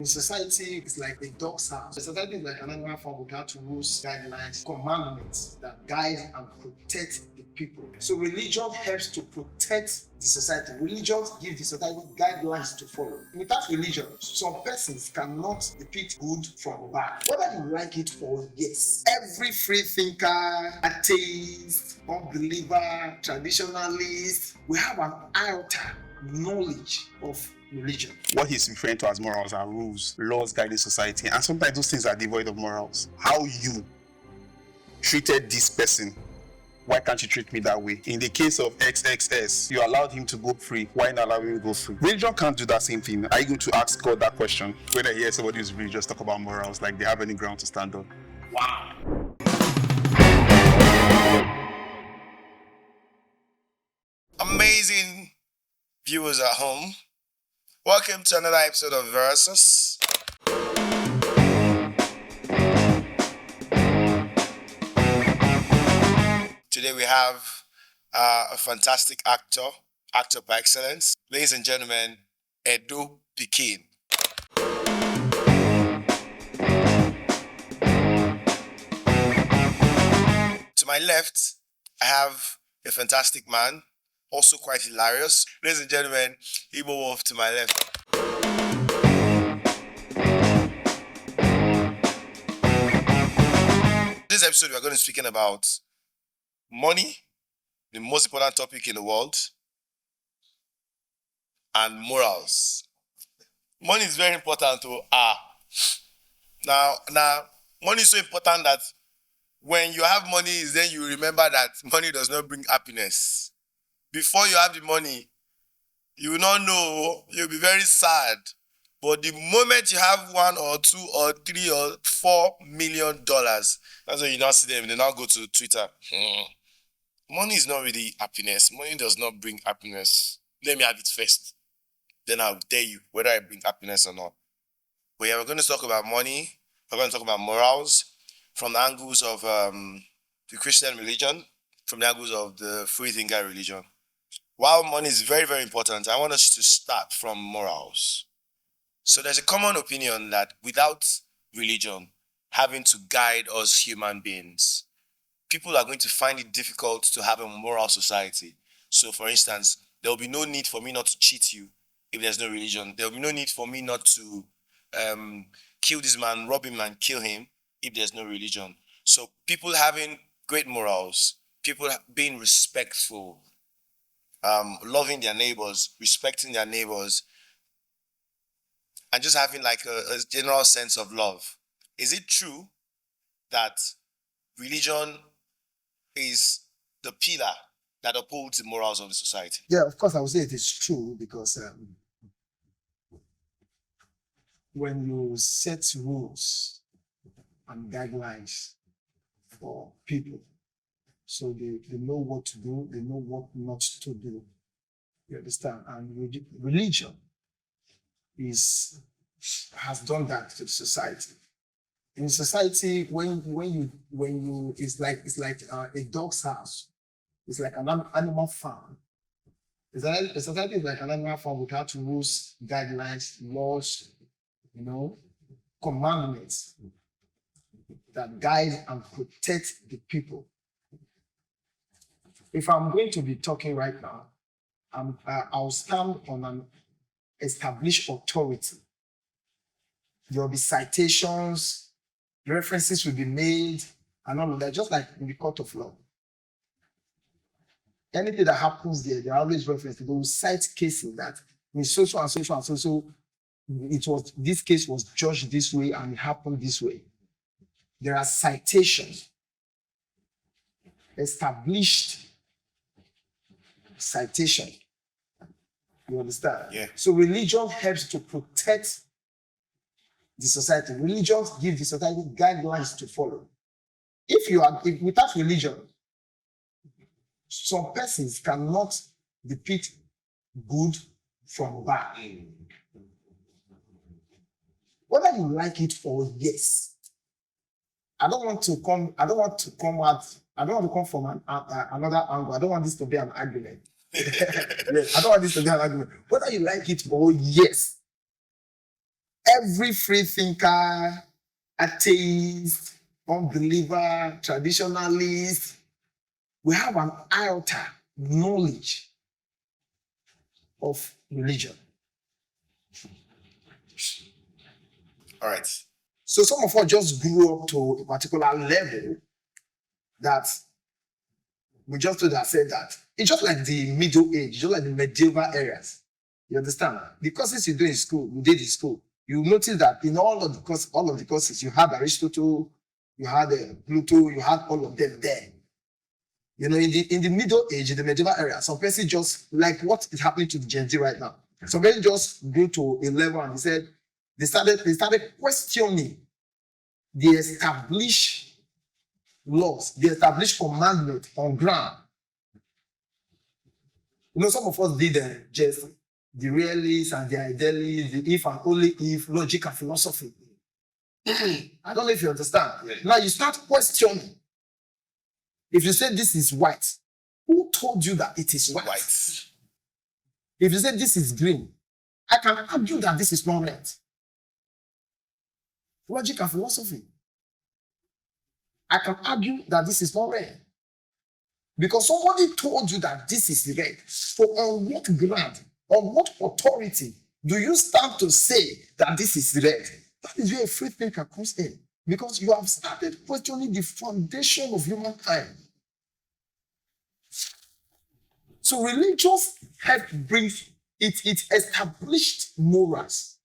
In society, it's like a dog's house. A society is like an animal farm without rules, guidelines, commandments that guide and protect the people. So religion helps to protect the society. Religion gives the society guidelines to follow. Without religion, some persons cannot depict good from bad. Whether you like it or yes, every free thinker, atheist, unbeliever, traditionalist, we have an iota knowledge of religion. What he's referring to as morals are rules, laws guiding society, and sometimes those things are devoid of morals. How you treated this person, why can't you treat me that way? In the case of XXS, you allowed him to go free, why not allow him to go free? Religion can't do that same thing. Are you going to ask God that question? When I hear somebody who's religious talk about morals, like they have any ground to stand on? Wow. Amazing viewers at home. Welcome to another episode of Versus. Today we have a fantastic actor by excellence. Ladies and gentlemen, Edo Pikin. To my left, I have a fantastic man, also quite hilarious. Ladies and gentlemen, Igbo Wolf to my left. This episode, we're going to be speaking about money, the most important topic in the world, and morals. Money is very important to Now, money is so important that when you have money, is then you remember that money does not bring happiness. Before you have the money, you will not know, you'll be very sad. But the moment you have $1 or $2 or $3 or $4 million, that's when you now see them, they now go to Twitter. Money is not really happiness. Money does not bring happiness. Let me have it first. Then I'll tell you whether I bring happiness or not. But yeah, we're going to talk about money. We're going to talk about morals from the angles of the Christian religion, from the angles of the free thinker religion. While money is very, very important, I want us to start from morals. So there's a common opinion that without religion having to guide us human beings, people are going to find it difficult to have a moral society. So for instance, there will be no need for me not to cheat you if there's no religion. There will be no need for me not to kill this man, rob him and kill him if there's no religion. So people having great morals, people being respectful, loving their neighbors, respecting their neighbors, and just having like a general sense of love. Is it true that religion is the pillar that upholds the morals of the society? Yeah, of course, I would say it is true because when you set rules and guidelines for people, so they know what to do, they know what not to do. You understand? And religion has done that to society. In society, when you it's like a dog's house. It's like an animal farm. A society is like an animal farm without rules, guidelines, laws, commandments that guide and protect the people. If I'm going to be talking right now, I'll stand on an established authority. There will be citations, references will be made, and all of that, just like in the court of law. Anything that happens there, there are always references. They will cite cases that in so and so, this case was judged this way and it happened this way. There are citations, established citation. You understand? Yeah. So religion helps to protect the society. Religion gives the society guidelines to follow. If without religion, some persons cannot depict good from bad. Whether you like it or yes. I don't want to come from another angle. I don't want this to be an argument. Yes, I don't want this to be an argument. Whether you like it or yes, every free thinker, atheist, unbeliever, traditionalist, we have an iota knowledge of religion. All right. So some of us just grew up to a particular level that we just told ourselves that it's just like the Middle Age, just like the medieval eras. You understand? The courses you do in school, you did in school, you notice that in all of the courses, you had Aristotle, you had Plato, you had all of them there. You know, in the Middle Age, in the medieval era, some person just like what is happening to the Gen Z right now. Some person just grew to a level and they started questioning the established laws, the established commandment on ground. You know, some of us did just the realists and the idealists, the if and only if, logic and philosophy. I don't know if you understand. Yeah. Now you start questioning. If you say this is white, who told you that it is white? If you say this is green, I can argue that this is not red. Logic and philosophy. I can argue that this is not red. Because somebody told you that this is red. So on what ground, on what authority do you stand to say that this is red? That is where a free thinker comes in. Because you have started questioning the foundation of humankind. So religious help brings it established morals.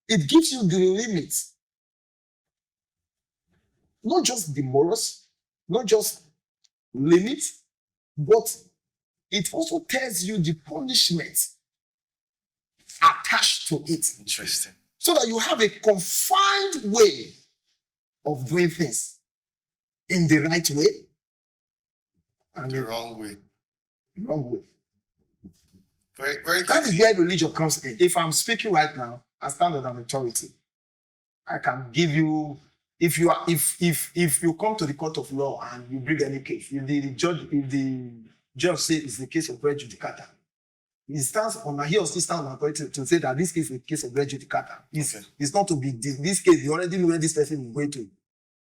It gives you the limits. Not just the morals, not just limits, but it also tells you the punishment attached to it. Interesting. So that you have a confined way of doing things in the right way and the wrong way. Wrong way. Very, very that is where religion comes in. If I'm speaking right now, I stand on an authority. I can give you, if you come to the court of law and you bring any case, if the judge says it's the case of res judicata, he or she stands on authority to say that this case is a case of res judicata. It's not to be this case, you already know where this person is going to.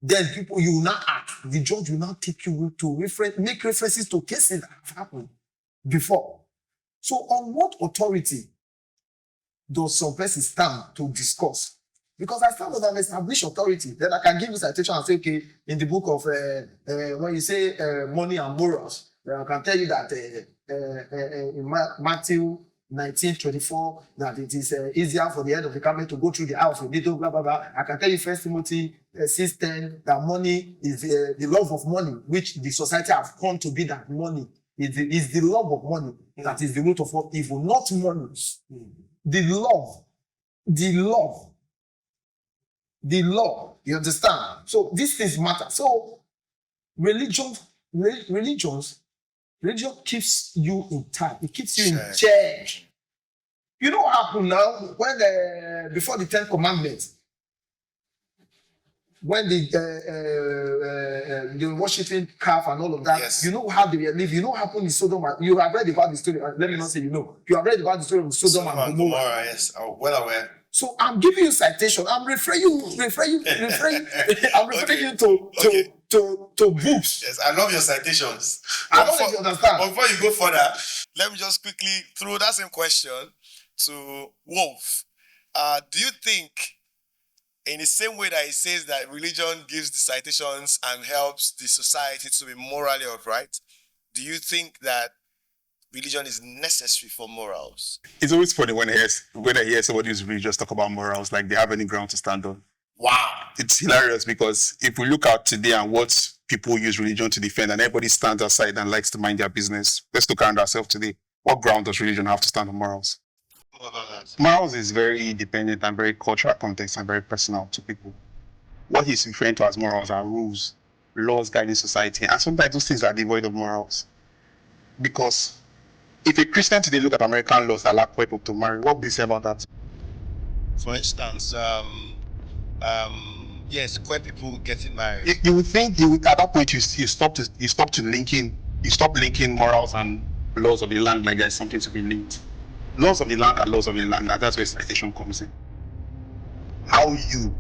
Then you will now act. The judge will now take you to make references to cases that have happened before. So on what authority does some person stand to discuss? Because I stand on an established authority. Then I can give you citation and say, okay, in the book of, when you say money and morals, I can tell you that in Matthew 19:24, that it is easier for the head of the camel to go through the eye of a needle, blah, blah, blah. I can tell you 1 Timothy 6:10, that money is the love of money, which the society have come to be that money is the love of money that is the root of all evil, not money. The law, you understand? So these things matter. So religion keeps you in time. It keeps you in check. You know what happened now when before the 10 commandments, when they were worshiping calf and all of that, yes. You know how they were living. You know what happened in Sodom? You have read about the story. Let me not say you know. You have read about the story of Sodom and Gomorrah. Yes, I'm well aware. So I'm giving you citation. I'm referring you. I'm referring you to books. Yes, I love your citations. I don't know if you understand. But before you go further, let me just quickly throw that same question to Wolf. Do you think, in the same way that it says that religion gives the citations and helps the society to be morally upright, do you think that religion is necessary for morals? It's always funny when I hear somebody who's religious talk about morals, like they have any ground to stand on. Wow. It's hilarious because if we look at today and what people use religion to defend, and everybody stands aside and likes to mind their business, let's look around ourselves today. What ground does religion have to stand on morals? What about that? Morals is very independent and very cultural context and very personal to people. What he's referring to as morals are rules, laws guiding society, and sometimes those things are devoid of morals. Because if a Christian today look at American laws that allow people to marry, what would you say about that? For instance, yes, queer people getting married. You would think at that point you stop linking morals and laws of the land like there's something to be linked. Laws of the land are laws of the land, and that's where citation comes in. how you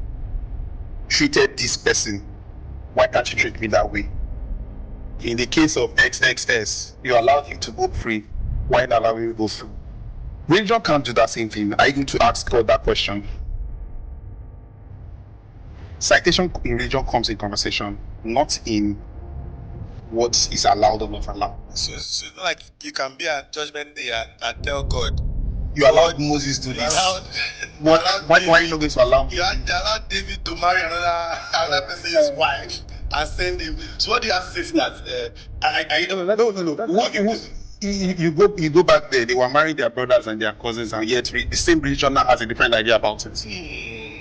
treated this person, why can't you treat me that way? In the case of XXS, you allowed him to go free, why not allow him to go free? Religion can't do that same thing. I need to ask God that question. Citation in religion comes in conversation, not in what is allowed or not allowed. So it's not like you can be at judgment day and tell God, You allowed Moses to do this. Why are you not going to allow me? You allowed David to marry another person's wife and send him. So what do you have to say to that? No. You go back there. They were marrying their brothers and their cousins, and yet the same religion now has a different idea about it.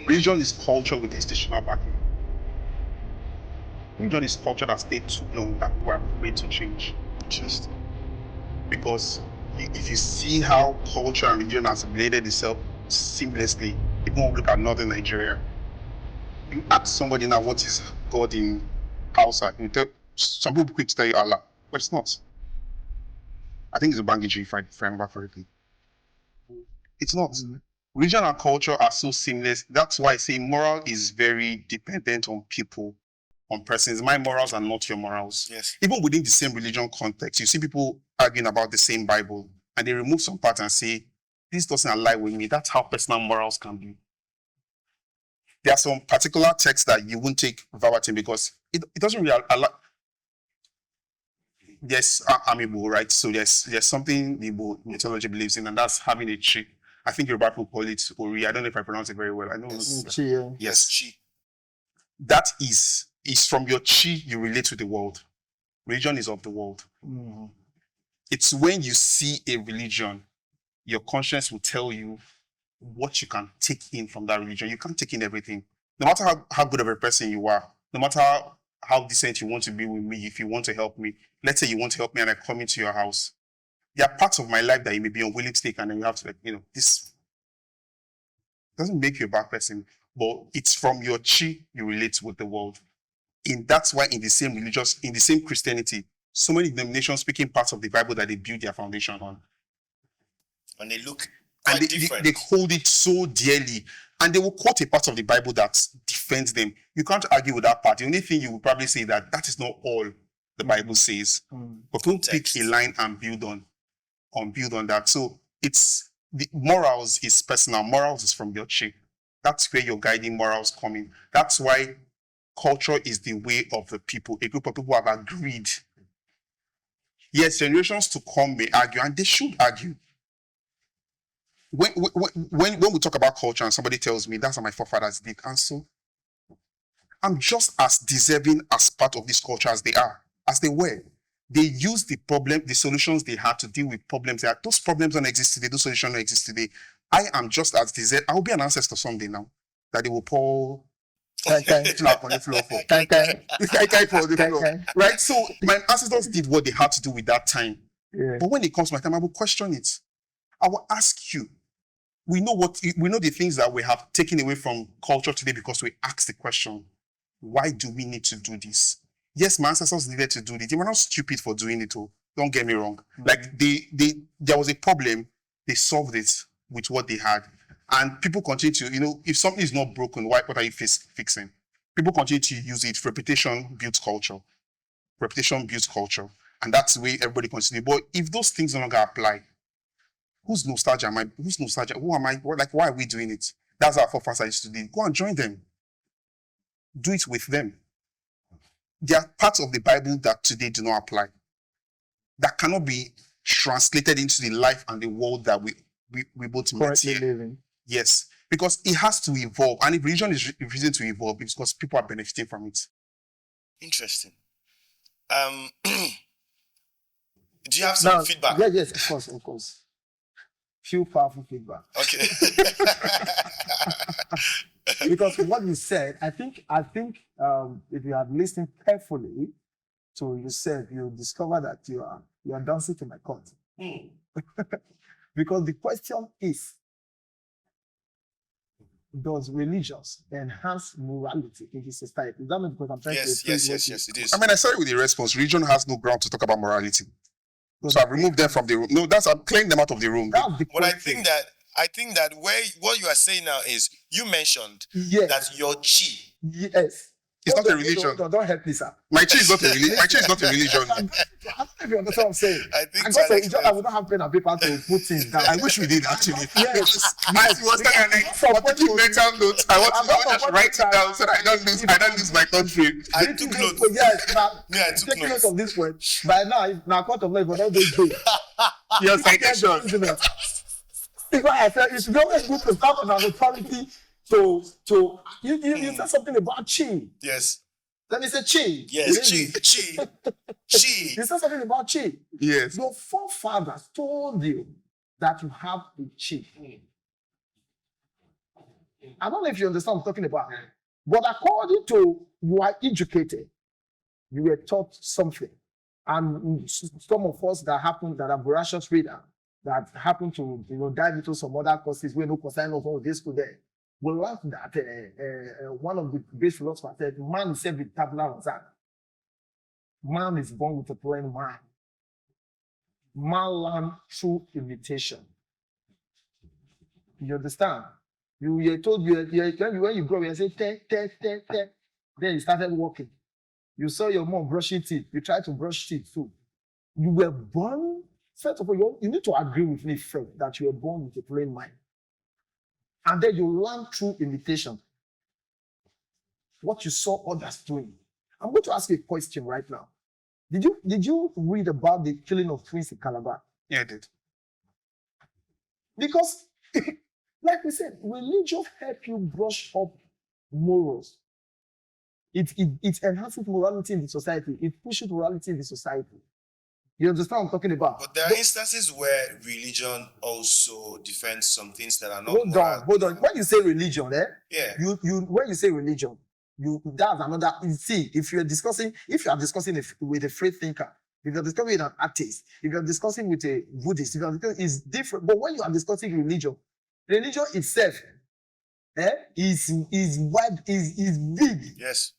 Religion is culture with institutional backing. Religion is culture that stayed too long that we are afraid to change. Just Because if you see how culture and religion has related itself seamlessly, even when we look at northern Nigeria, you ask somebody now what is God in Hausa, you tell some people quick to tell you Allah, but it's not. I think it's a Bangiji if I remember correctly. It's not. Religion and culture are so seamless. That's why I say moral is very dependent on people, on persons. My morals are not your morals. Yes. Even within the same religion context, you see people arguing about the same Bible, and they remove some parts and say, this doesn't align with me. That's how personal morals can be. There are some particular texts that you won't take verbatim because it doesn't really allow. Yes, I'm Igbo, right? So there's something the Igbo mythology believes in, and that's having a chi. I think Yoruba people call it Ori. I don't know if I pronounce it very well. I know. Yes. Chi. That is from your chi you relate to the world. Religion is of the world. It's when you see a religion, your conscience will tell you what you can take in from that religion. You can't take in everything. No matter how good of a person you are, no matter how decent you want to be with me, if you want to help me, let's say you want to help me and I come into your house. There are parts of my life that you may be unwilling to take, and then you have to, this doesn't make you a bad person, but it's from your chi you relate with the world. And that's why in the same Christianity, so many denominations speaking parts of the Bible that they build their foundation on. And they look and quite different. they hold it so dearly. And they will quote a part of the Bible that defends them. You can't argue with that part. The only thing you will probably say that is not all the Bible says. But don't pick a line and build on that. So it's the morals is personal. Morals is from your chi. That's where your guiding morals come in. That's why culture is the way of the people. A group of people have agreed. Yes, generations to come may argue, and they should argue. When we talk about culture and somebody tells me that's how my forefathers did, and so I'm just as deserving as part of this culture as they were. They used the solutions they had to deal with problems. Those problems don't exist today, those solutions don't exist today. I am just as deserving. I will be an ancestor someday now that they will pour slap on the floor for. For the floor. Right? So my ancestors did what they had to do with that time. Yeah. But when it comes to my time, I will question it. I will ask you. We know the things that we have taken away from culture today because we asked the question, why do we need to do this? Yes, my ancestors needed to do this. They were not stupid for doing it. Don't get me wrong. Like there was a problem, they solved it with what they had. And people continue to, if something is not broken, what are you fixing? People continue to use it. Reputation builds culture. Reputation builds culture. And that's the way everybody continues. But if those things no longer apply, whose nostalgia am I? Whose nostalgia? Who am I? Why are we doing it? That's our forefathers used to do. Go and join them. Do it with them. There are parts of the Bible that today do not apply. That cannot be translated into the life and the world that we both met here. Living. Yes, because it has to evolve. And if religion is refusing to evolve, it's because people are benefiting from it. Interesting. Do you have some feedback? Yes, of course. Few powerful feedback. Okay. Because what you said, I think if you have listened carefully to yourself, you'll discover that you are dancing to my court. Because the question is, does religions enhance morality in the society? Is that because I'm trying to yes, it is. I mean, I started with the response. Religion has no ground to talk about morality. So I've removed them from the room. No, I'm clearing them out of the room. But I think that I think that what you are saying now is you mentioned Yes. that your chi. Yes. It's not a religion. Don't help me, sir. My chi is not a religion. My chi is not a religion. I don't know if you understand what I'm saying. I think And so. also, it's just that we don't have pen and paper to put things down. I wish we did actually. Yes. As you was telling me, I want to keep mental notes. I want to write it down so that I don't lose my country. I took notes. Yes, Yeah, I took take notes. note of this word. By now, if now court of law, but not those days. Your citation. Because I said it's always good to start with an authority to you said something about chi. Yes. Let me say chi. Yes. Chi. You said something about chi. Yes. Your forefathers told you that you have a chi. I don't know if you understand what I'm talking about. But according to you are educated, you were taught something. And some of us that are voracious reader, that happen to dive into some other courses where no concern of all this school there. We learned that one of the great philosophers said, man is every tabula rasa. Man is born with a plain mind. Man learns through imitation. You understand? You told when you grow, you say, te. Then you started walking. You saw your mom brushing teeth. You tried to brush teeth too. You were born, first of all, you need to agree with me first that you were born with a plain mind. And then you learn through imitation what you saw others doing. I'm going to ask you a question right now. Did you read about the killing of twins in Calabar? Yeah, I did. Because, like we said, religion helps you brush up morals. It enhances morality in the society. It pushes morality in the society. You understand what I'm talking about? But there are instances where religion also defends some things that are not Hold on. When you say religion, Yeah. When you say religion, that's another. You see, if you are discussing with a free thinker, if you're discussing with an atheist, if you're discussing with a Buddhist, it's different. But when you are discussing religion itself, is wide, is big. Yes.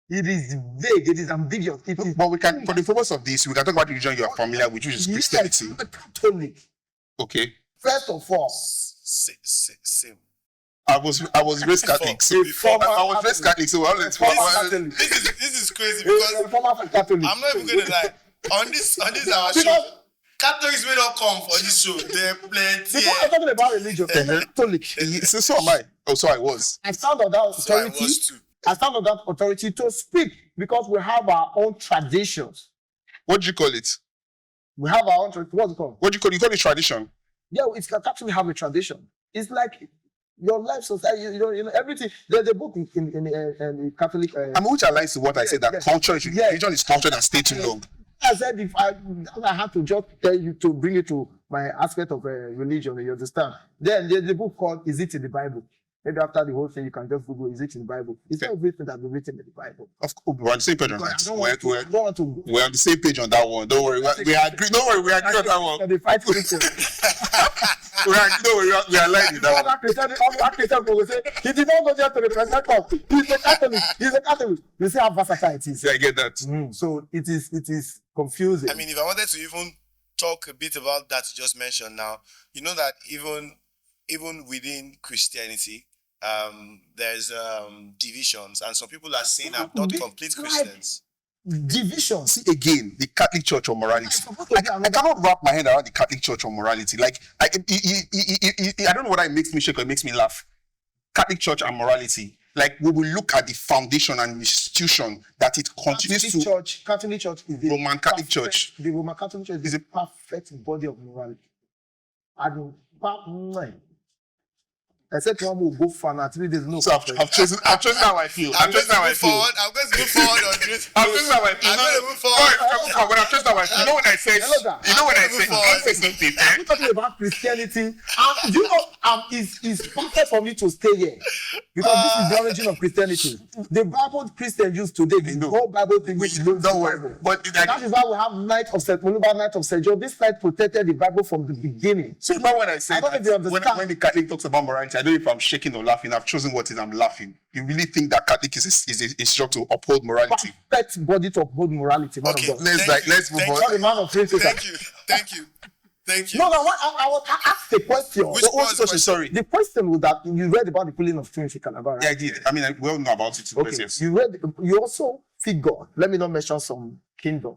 It is vague. It is ambiguous. But we can, for the purpose of this, we can talk about religion you are familiar with, which is Christianity. I'm a Catholic. Okay. First of all, Same. I was raised Catholic. So I was raised Catholic. So This is crazy because Catholic. I'm not even gonna lie. On this our show, Catholics may not come for this show. There are plenty. Because I'm talking about religion. Catholic. So am I. Oh, so I was. I found out that So I authority. was too. I found out that authority to speak because we have our own traditions. What do you call it? We have our own. What's it called? What do you call it? You call it tradition? Yeah, it's actually have a tradition. It's like your life society. You know everything. There's a book in Catholic. Which aligns to what I said, that culture is religion is culture that stay too long. I said if I had to just tell you to bring it to my aspect of religion, you understand? Then there's a book called "Is It in the Bible?" Maybe after the whole thing, you can just Google, is it in the Bible? It's not everything that be written in the Bible. Of course, we're on the same page on that. We're on the same page on that one. Don't worry. We agree. Don't worry, we agree on that one. They fight Christians. Don't worry, we are aligned with that one. Other Christian people will say, he did not go there to the Pentecost. He's a Catholic. You see how versatile it is. Yeah, I get that. So it is confusing. I mean, if I wanted to even talk a bit about that you just mentioned now, you know that even within Christianity, there's divisions, and some people are saying I'm not complete Christians. Divisions. See again, the Catholic Church on morality. I cannot wrap my head around the Catholic Church on morality. Like, I don't know whether it makes me shake or it makes me laugh. Catholic Church and morality. Like, we will look at the foundation and institution that it continues Catholic Church is the Roman Catholic Church. The Roman Catholic Church is a perfect body of morality. And except one will go far now. 3 days no. So I've chosen how I feel. I'm going to move forward on this. I've chosen how I feel. I'm going to move forward. When I've chosen how I feel. You know when I say something. I'm talking about Christianity. And do you know it's perfect for me to stay here. Because this is the origin of Christianity. The Bible Christians use today, the whole Bible thing. Don't worry. But that is why we have Night of St. Moluba, Night of St. John. This night protected the Bible from the beginning. So now when I say I don't know if you understand. When the Catholic talks about morality, I don't know if I'm shaking or laughing. I've chosen what is I'm laughing. You really think that Catholic is a structure to uphold morality? Perfect body to uphold morality. Okay, let's move on. Not the man of faith. Thank you. Thank you. No, I asked the question. Which What was was the question? Sorry. The question was that you read about the killing of twins in Calabar, right? Yeah, I did. I mean, we all know about it. Okay. Yes. You also figure, let me not mention some kingdom,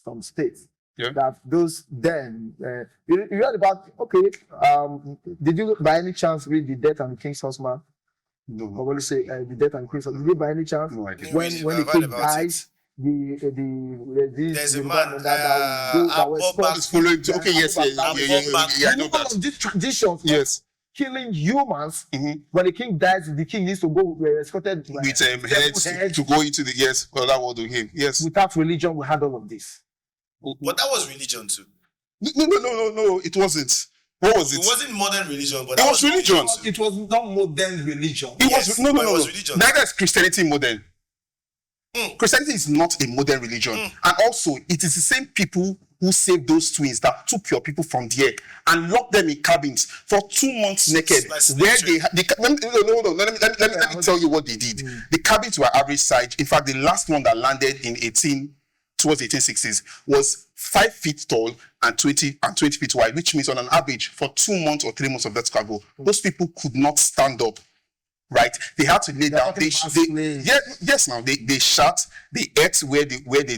some states. Yeah. That those then you read about, okay, did you by any chance read The Death and the King's Horseman? No. Or what you say, The Death and the King's Horseman? Did you by any chance? No, I didn't. When the I've heard king about dies, There's a man, that was Abba It's following. Okay, yes, yeah, I know all that. of these traditions, Yes. killing humans. Mhm. When the king dies, the king needs to go escorted With heads to go into the other world with him. Yes. Without religion, we had all of this. But that was religion too. No. It wasn't. What was It it? wasn't modern religion, but It that was religion. It was not modern religion. It Yes, was no. but it was religion. Neither is Christianity modern. Mm. Christianity is not a modern religion, and also it is the same people who saved those twins that took your people from there and locked them in cabins for 2 months naked. Like Where slavery. let me tell you what they did. The cabins were average size. In fact, the last one that landed in towards 1860s was 5 feet tall and 20 feet wide, which means on an average for 2 months or 3 months of that cargo, those people could not stand up. Right, they had to lay down. Now they shot, they ate where they were. They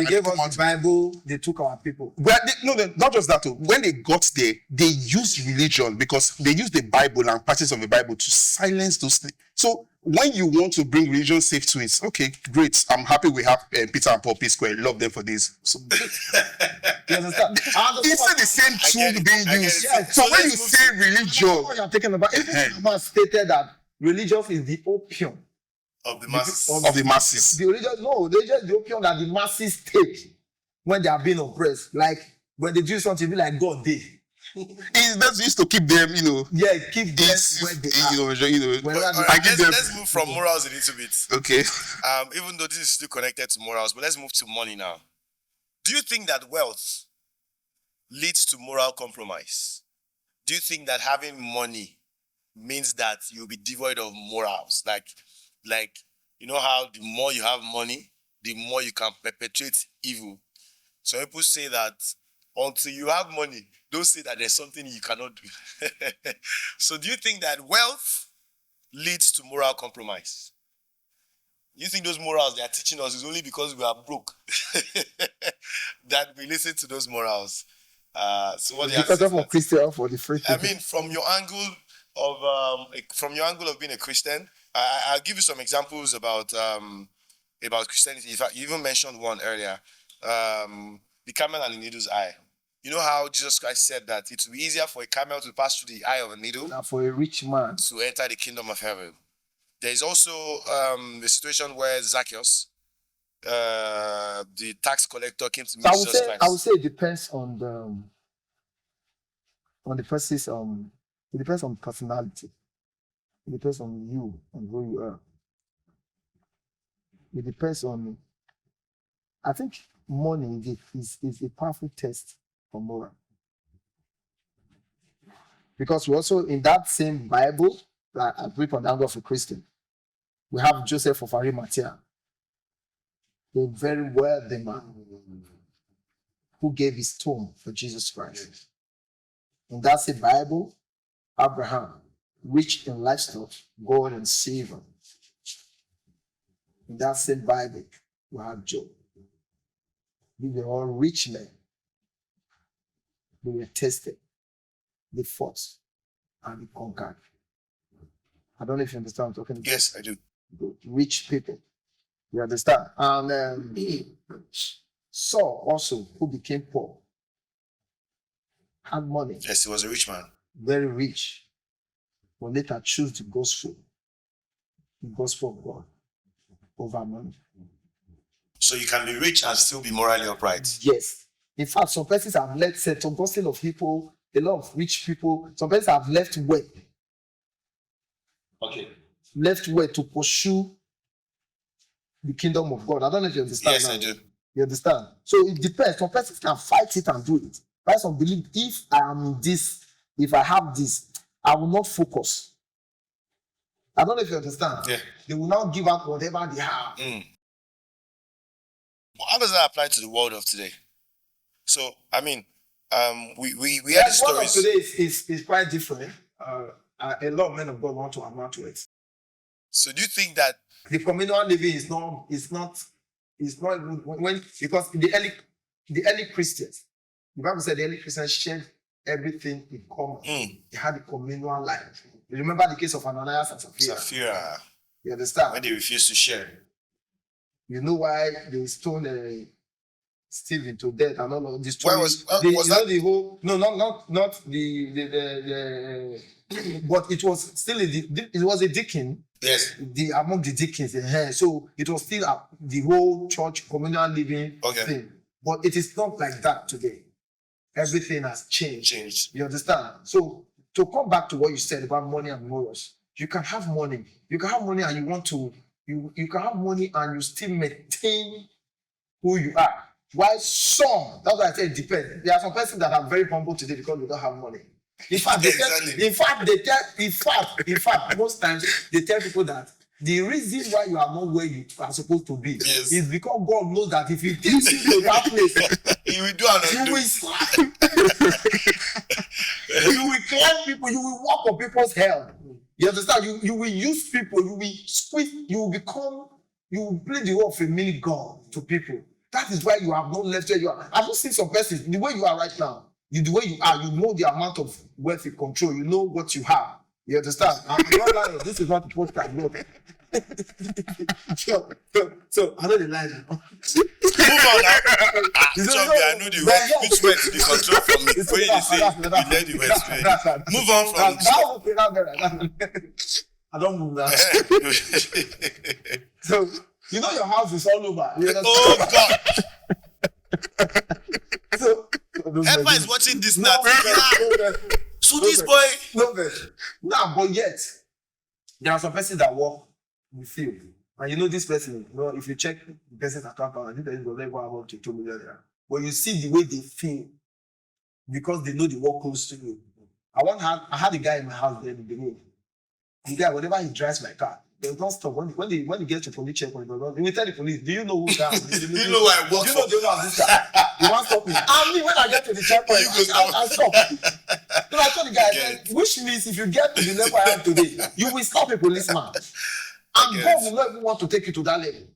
gave us the Bible. They took our people. Not just that. When they got there, they used religion because they used the Bible and parts of the Bible to silence those things. So when you want to bring religion safe to it, okay, great. I'm happy we have Peter and Paul P Square. Love them for this. So, You understand? it's still the same tool being used. Yes. So So when you let's move say religion, What you're talking about? Even Obama stated that religion is the opium Of the masses. of the masses. the opium that the masses take when they are being oppressed. Like when they do something, be like God did. It's that's used to keep them, Yeah, keep them this, where they are. Whenever All I right, give them. let's move from morals a little bit. Okay. Even though this is still connected to morals, but let's move to money now. Do you think that wealth leads to moral compromise? Do you think that having money means that you'll be devoid of morals? Like you know how the more you have money, the more you can perpetrate evil. So people say that until you have money, don't say that there's something you cannot do. So do you think that wealth leads to moral compromise? You think those morals they are teaching us is only because we are broke that we listen to those morals? So what Because of a Christian for the free. I mean, from your angle of being a Christian, I'll give you some examples about Christianity. In fact, you even mentioned one earlier, the camel and the needle's eye. You know how Jesus Christ said that it will be easier for a camel to pass through the eye of a needle For a rich man. to enter the kingdom of heaven. There is also the situation where Zacchaeus, the tax collector, came to meet So Jesus Christ. I would say it depends on the person's it depends on personality. It depends on you and who you are. It depends on. I think money is a powerful test for moral. Because we also in that same Bible that I read from the angle of a Christian, we have Joseph of Arimathea, a very wealthy man who gave his tomb for Jesus Christ. In that same Bible, Abraham, rich in livestock, gold and silver. In that same Bible, we have Job. They were all rich men. They were tested. They fought and they conquered. I don't know if you understand what I'm talking about. Yes, I do. Rich people. You understand? And Saul also, who became poor, had money, Yes, he was a rich man. very rich, but later choose the gospel of God over money. So you can be rich and still be morally upright. Yes. In fact, some persons have left some gospel of people, a lot of rich people, some persons have left way to pursue the kingdom of God. I don't know if you understand. Yes, now. I do. You understand? So it depends. Some persons can fight it and do it. But some believe if I am in this, if I have this, I will not focus. I don't know if you understand. Yeah. They will not give up whatever they have. How does that apply to the world of today? So, I mean, we had the One of stories. today is quite different. A lot of men of God want to amount to it. So do you think that The communal living is not when because the early Christians, the Bible said the early Christians shared everything in common. They had a communal life. You remember the case of Ananias and Sapphira? You understand? when they refused to share? You know why they stoned Stephen to death and all of this. Why was that? The whole? No, not the but it was still it was a deacon. Yes. Among the deacons, so it was still the whole church communal living thing. But it is not like that today. Everything has changed. You understand? So to come back to what you said about money and morals, you can have money. You can have money and you want to. You can have money and you still maintain who you are. While some, that's why I say it depends. There are some persons that are very humble today because they don't have money. In fact, most times they tell people that the reason why you are not where you are supposed to be is because God knows that if He takes you to that place, He will do another. you will slap. You will climb people. You will walk on people's health. You understand? You will use people. You will squeeze. You will play the role of a mini God to people. That is why you have not left where you are. I've not seen some persons the way you are right now. The way you are, you know the amount of wealth you control. You know what you have. You understand? I'm not lying. This is not a podcast. No. so I know the line. Move on now. Chubby, I know the way which way to be controlled from me. When you say you let the West. Move on from I don't move now. So you know your house is all over. Oh God. So Epa is watching this now. So No, this boy. No, but yet there are some persons that work in the field, and you know this person. You know, if you check the person's account balance, this person will never amount to 2 million naira. But you see the way they feel because they know the work close to you. I had a guy in my house there in the road. The guy, whenever he drives my car, they will not stop. When he gets to police checkpoint, he will tell the police, "Do you know who that is? You know why I work Do you know the owner of this car?" He won't stop me. And me, when I get to the checkpoint, I stop. So I told the guy, which means if you get to the level I am today, you will stop a policeman. And God will not even want to take you to that level.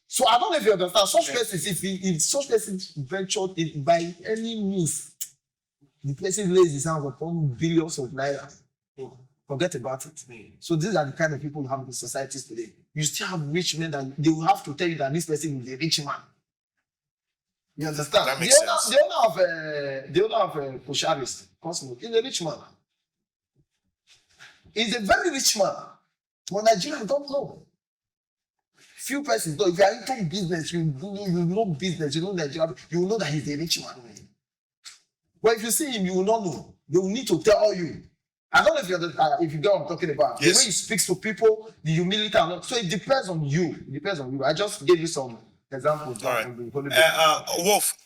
So I don't know if you understand. Such places, if such places ventured by any means, the person lays his hands upon billions of naira. Forget about it. So these are the kind of people who have in societies today. You still have rich men that they will have to tell you that this person is a rich man. You understand? That makes sense. The owner of Pusharis, Cosmo, is a rich man. He's a very rich man. But Nigerians don't know. Few persons know. If you are into business, you know business, you know Nigeria, you will know that he's a rich man. But if you see him, you will not know. They will need to tell you. I don't know if you get what I'm talking about. Yes. The way he speaks to people, the humility and all. So it depends on you. It depends on you. I just gave you some examples. All right. Wolf,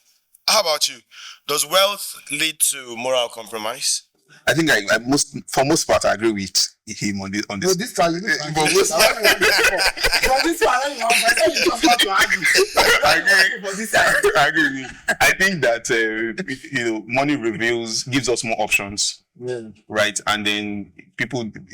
how about you? Does wealth lead to moral compromise? I think for most part, I agree with him on this. No, this time you need to argue. This one, I said you just want to argue. I agree with you. I think that money gives us more options, right? And then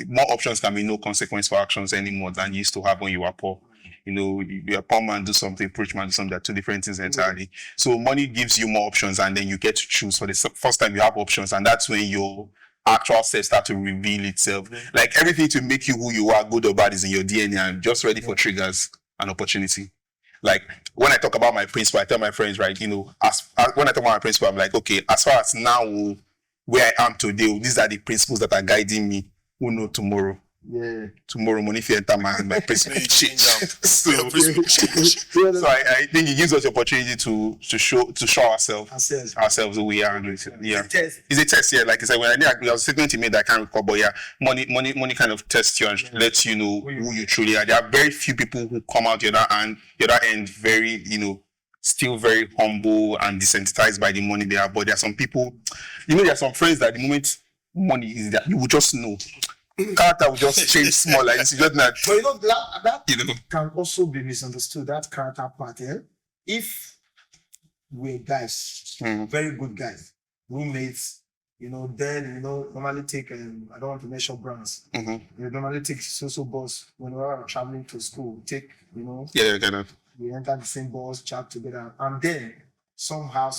more options can be no consequence for actions anymore than you used to have when you were poor. You're a poor man, do something, rich man, do something. They're two different things entirely. So money gives you more options, and then you get to choose. For the first time, you have options, and that's when your actual self start to reveal itself. Like everything to make you who you are, good or bad, is in your DNA. I'm just ready for triggers and opportunity. Like when I talk about my principle, I tell my friends, right? When I talk about my principle, I'm like, okay, as far as now where I am today, these are the principles that are guiding me. Who know tomorrow? Yeah. Tomorrow money if you enter my principle change. So Your principle change. So I think it gives us the opportunity to show ourselves who we are. Yeah. It's a test, yeah. Like I said, when I was a statement you made that I can't recall, but yeah, money kind of tests you and lets you know who you truly are. There are very few people who come out the other end very, still very humble and desensitized by the money they have. But there are some people, there are some friends that the moment money is there, you will just know. Character will just change small, like it's just not. But that can also be misunderstood. That character part, if we're guys, very good guys, roommates, then normally take I don't want to mention brands. Mm-hmm. You normally take so bus whenever I'm traveling to school. Take Yeah, get it. we enter the same bus, chat together, and then somehow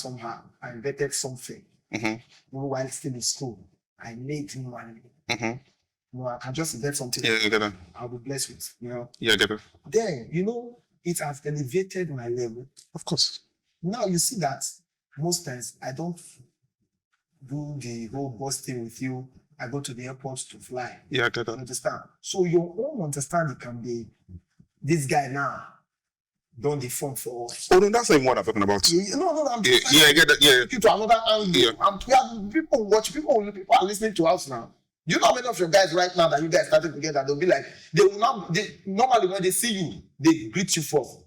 I invented something. Mm-hmm. While still in school, I made money. Mm-hmm. I can just invent something. Yeah, get it. I'll be blessed with. Yeah, get it. Then it has elevated my level. Of course. Now you see that most times I don't do the whole bus thing with you. I go to the airport to fly. Yeah, get You it. understand? So your own understanding can be this guy now done the form for us. Oh no, that's not even what I'm talking about. No, I'm Yeah, I get that. Yeah. take you to another angle. Yeah. We have people watch, people are listening to us now. You know how many of your guys right now that you guys started together, they'll be like, normally when they see you, they greet you first.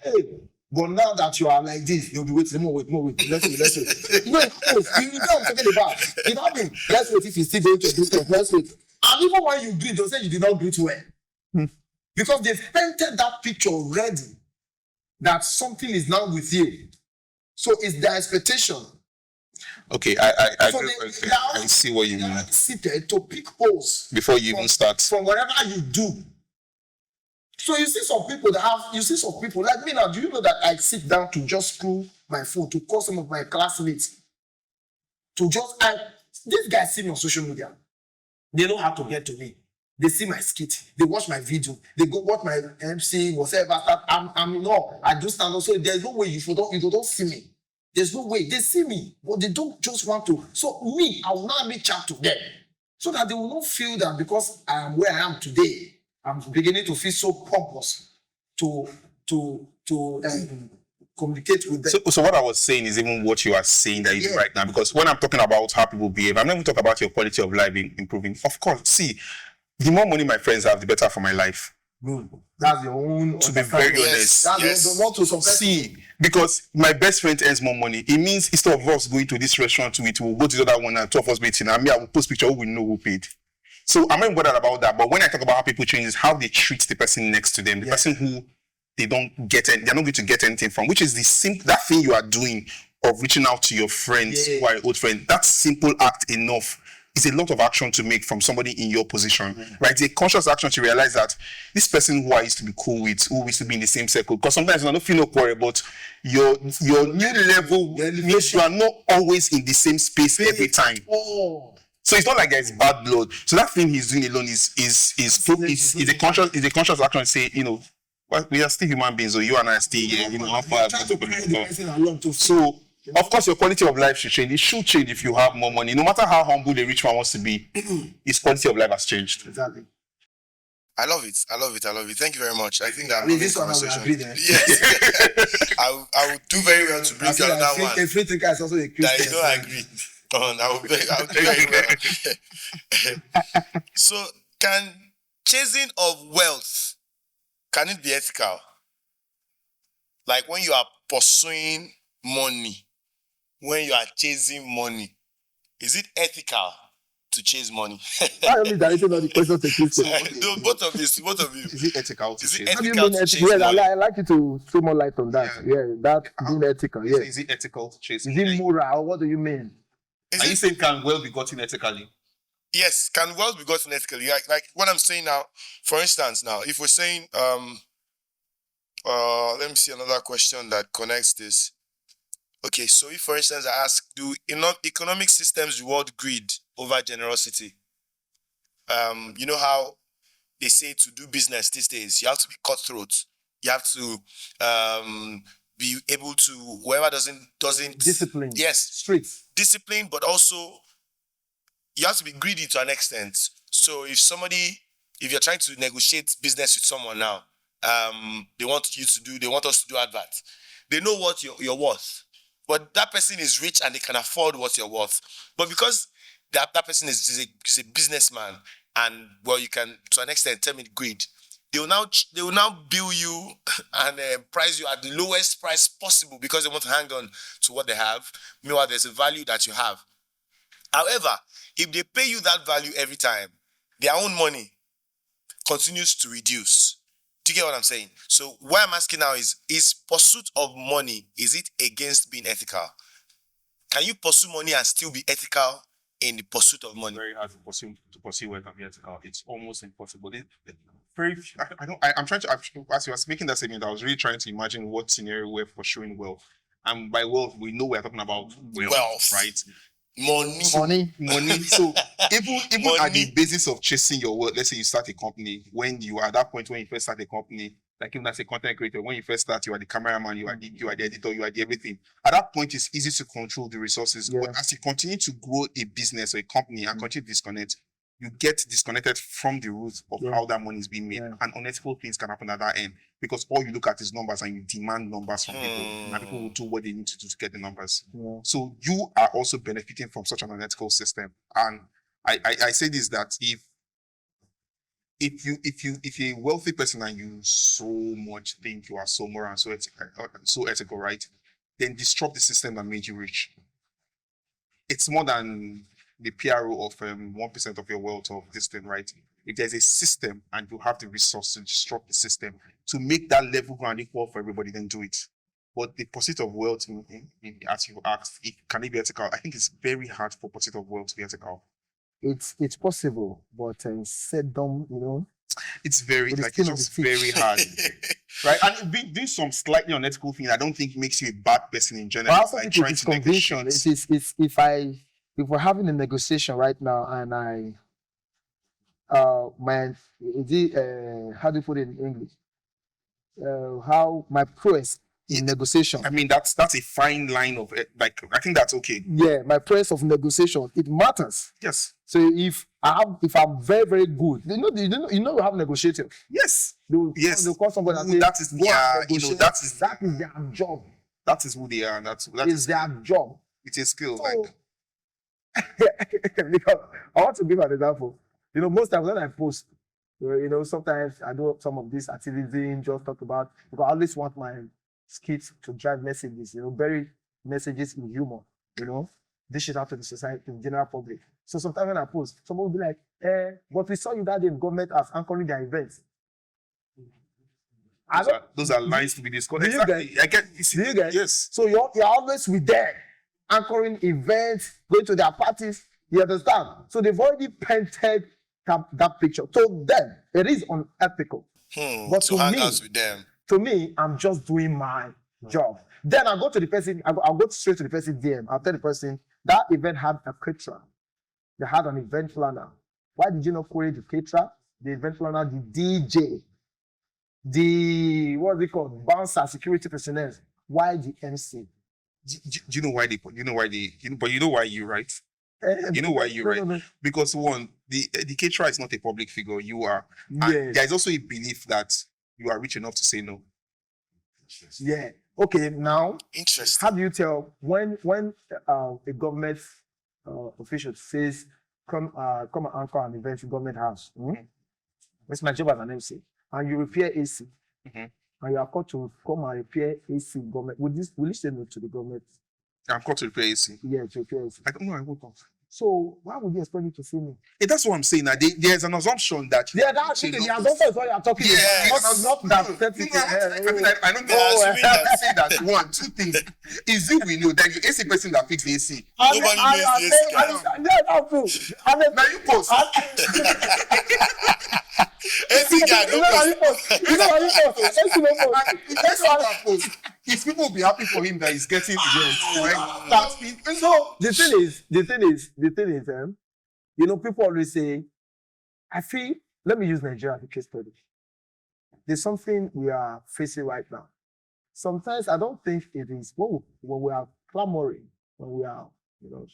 Hey. But now that you are like this, you'll be waiting. More wait. Let's wait. You know what I'm talking about. It happened. Let's wait if he's still going to do stuff. Let's wait. And even when you greet, they'll say you did not greet well. Because they've painted that picture already that something is now with you. So it's their expectation. Okay, I see what you They mean. are seated to pick holes Before you even start. from whatever you do. So you see some people like me now. Do you know that I sit down to just screw my phone to call some of my classmates these guys see me on social media. They know how to get to me. They see my skit. They watch my video. They go watch my MC, whatever. I do stand up. So there's no way you don't see me. There's no way. They see me, but they don't just want to. So me, I will not reach out to them so that they will not feel that because I am where I am today, I'm beginning to feel so pompous to communicate with them. So what I was saying is even what you are saying that you do right now, because when I'm talking about how people behave, I'm not even talking about your quality of life improving. Of course, see, the more money my friends have, the better for my life. Good. That's your own. To be very honest. That's not to see, because my best friend earns more money. It means instead of us going to this restaurant to eat, we'll go to the other one and two of us meeting. I will post picture who we know who paid. So I'm not bothered about that. But when I talk about how people change, is how they treat the person next to them, the person who they're not going to get anything from, which is that thing you are doing of reaching out to your friends who are old friends. That simple act enough is a lot of action to make from somebody in your position, right? It's a conscious action to realize that this person who I used to be cool with, who used to be in the same circle, because sometimes I don't feel no quarrel, but your new level means you are not always in the same space every time. So it's not like there's bad blood. So that thing he's doing alone is a conscious action to say, well, we are still human beings, so you and I are still here, how far. So of course, your quality of life should change. It should change if you have more money. No matter how humble a rich man wants to be, his quality of life has changed. Exactly. I love it. Thank you very much. I think that this one I will agree there. Yes. I will do very well to bring you another one. A free thinker is also a Christian. That you don't agree. I will do very well. So, can chasing of wealth, can it be ethical? Like when you are pursuing money, when you are chasing money, is it ethical to chase money? I only directed on the question to Christian. No, both of you. Is it ethical to chase? How do you mean ethical? Yes, I like you to throw more light on that. Yeah, that being ethical. Yeah. Is it ethical to chase? Is it moral? What do you mean? Are you saying can wealth be gotten ethically? Yes, can wealth be gotten ethically? Like what I'm saying now, for instance, now, if we're saying, let me see another question that connects this. Okay, so if, for instance, I ask, do economic systems reward greed over generosity? You know how they say to do business these days, you have to be cutthroat. You have to be able to, whoever doesn't Discipline. Yes. Strict. Discipline, but also you have to be greedy to an extent. So if you're trying to negotiate business with someone now, they want us to do advert. They know what you're worth. But that person is rich and they can afford what you're worth. But because that person is a businessman and, well, you can, to an extent, term it greed, they will now bill you and price you at the lowest price possible because they want to hang on to what they have. Meanwhile, there's a value that you have. However, if they pay you that value every time, their own money continues to reduce. Do you get what I'm saying? So what I'm asking now is pursuit of money, is it against being ethical? Can you pursue money and still be ethical in the pursuit of money? Very hard to pursue wealth and be ethical. It's almost impossible. I'm trying to, as you were making that statement, I was really trying to imagine what scenario we're pursuing wealth. And by wealth, we know we're talking about wealth, right? Money. So even Money. at the basis of chasing your wealth, let's say you start a company, when you are at that point when you first start a company, like even as a content creator, when you first start, you are the cameraman, you are the editor, you are the everything. At that point, it's easy to control the resources. Yeah. But as you continue to grow a business or a company and continue to disconnect, you get disconnected from the root of how that money is being made. Yeah. And unethical things can happen at that end because all you look at is numbers and you demand numbers from people. And people will do what they need to do to get the numbers. Yeah. So you are also benefiting from such an unethical system. And I say this, that if you're a wealthy person and you so much think you are so moral and so ethical, right? Then disrupt the system that made you rich. It's more than the PRO of 1% of your wealth of this thing, right? If there's a system and you have the resource to disrupt the system to make that level ground equal for everybody, then do it. But the pursuit of wealth, as you asked, can it be ethical? I think it's very hard for pursuit of wealth to be ethical. It's possible, but said dumb, It's very With the like skin it's of just the teeth. very hard, right? And doing some slightly unethical thing, I don't think makes you a bad person in general. But I also Like think trying it's to conviction. negotiate. It's if we're having a negotiation right now and how do you put it in English? How my prowess in negotiation. I mean, that's a fine line of it. Like, I think that's okay. Yeah, my prowess of negotiation, it matters. Yes. So if I'm very, very good, you have negotiators. Yes. Yes. They'll call somebody and say, that is that is their job. That is who they are. That is their job. It's a skill. So, like because I want to give an example. Most times when I post, sometimes I do some of this activism, just talk about, because I always want my skits to drive messages, bury messages in humor, dish it out to the society, to the general public. So sometimes when I post, someone will be like, but we saw you that day in government as anchoring their events. Those are lines to be discussed. Do you Exactly. Do you get? Yes. So you're always with them, anchoring events, going to their parties. You understand? So they've already painted that picture. So then it is unethical. But to hang out with them. To me, I'm just doing my job. Then I go to the person, I'll go straight to the person DM. I'll tell the person that event had a caterer. They had an event planner. Why did you not query the caterer, the event planner, the DJ, the what's it called, bouncer, security personnel? Why the MC? Do you know why but you know why you right? You know why you right? No. Because one, the caterer is not a public figure. You are. And Yes. there is also a belief that you are rich enough to say no. Yeah. Okay. Now, Interesting. how do you tell when a government official says come and anchor an event in government house? It's my job as an MC, and you repair AC, and you are called to come and repair AC in government. Will you say no to the government? I'm called to repair AC. Yeah, to repair AC. I don't know. I won't come. So why would you expect me to say no? That's what I'm saying. Now there's an assumption that Yeah, that's the assumption is what you are talking about. Not that. I don't say that. One, two things. Is you we know that you AC person that fix AC. Nobody knows the AC guy. Yeah, that's true. Now you post. AC guy, don't post. His people will be happy for him that he's getting the right? So the thing is, people always say, I feel, let me use Nigeria as a case study. There's something we are facing right now. Sometimes I don't think it is when we are clamoring, when we are,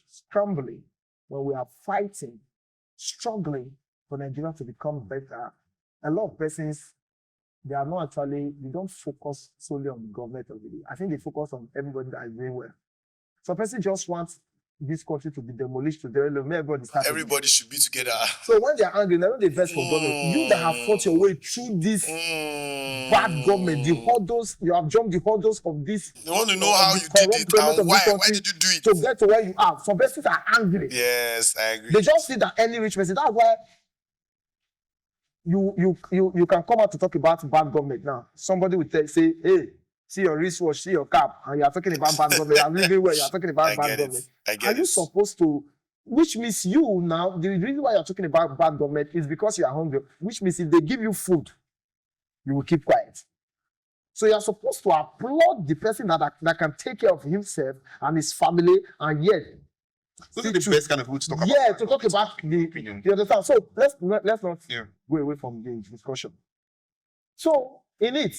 scrambling, when we are fighting, struggling for Nigeria to become better. A lot of persons, they don't focus solely on the government of the day. I think they focus on everybody that is doing well. Some person just wants this country to be demolished to the level. Everybody should be together. So when they're angry, they don't invest for government. You that have fought your way through this bad government, the hurdles, you have jumped the hurdles of this. They want to know how you did it and why did you do it? To get to where you are. Some persons are angry. Yes, I agree. They just see that any rich person. That's why you can come out to talk about bad government now. Somebody will say, hey, see your wristwatch, see your cap, and you are talking about bad government. You are living where you are talking about bad government. Are you supposed to? Which means you now, the reason why you're talking about bad government is because you are hungry. Which means if they give you food, you will keep quiet. So you're supposed to applaud the person that can take care of himself and his family, and yet. Those are the best kind of people to talk about. Yeah, to talk about the opinion. You understand? So let's not go away from the discussion. So in it,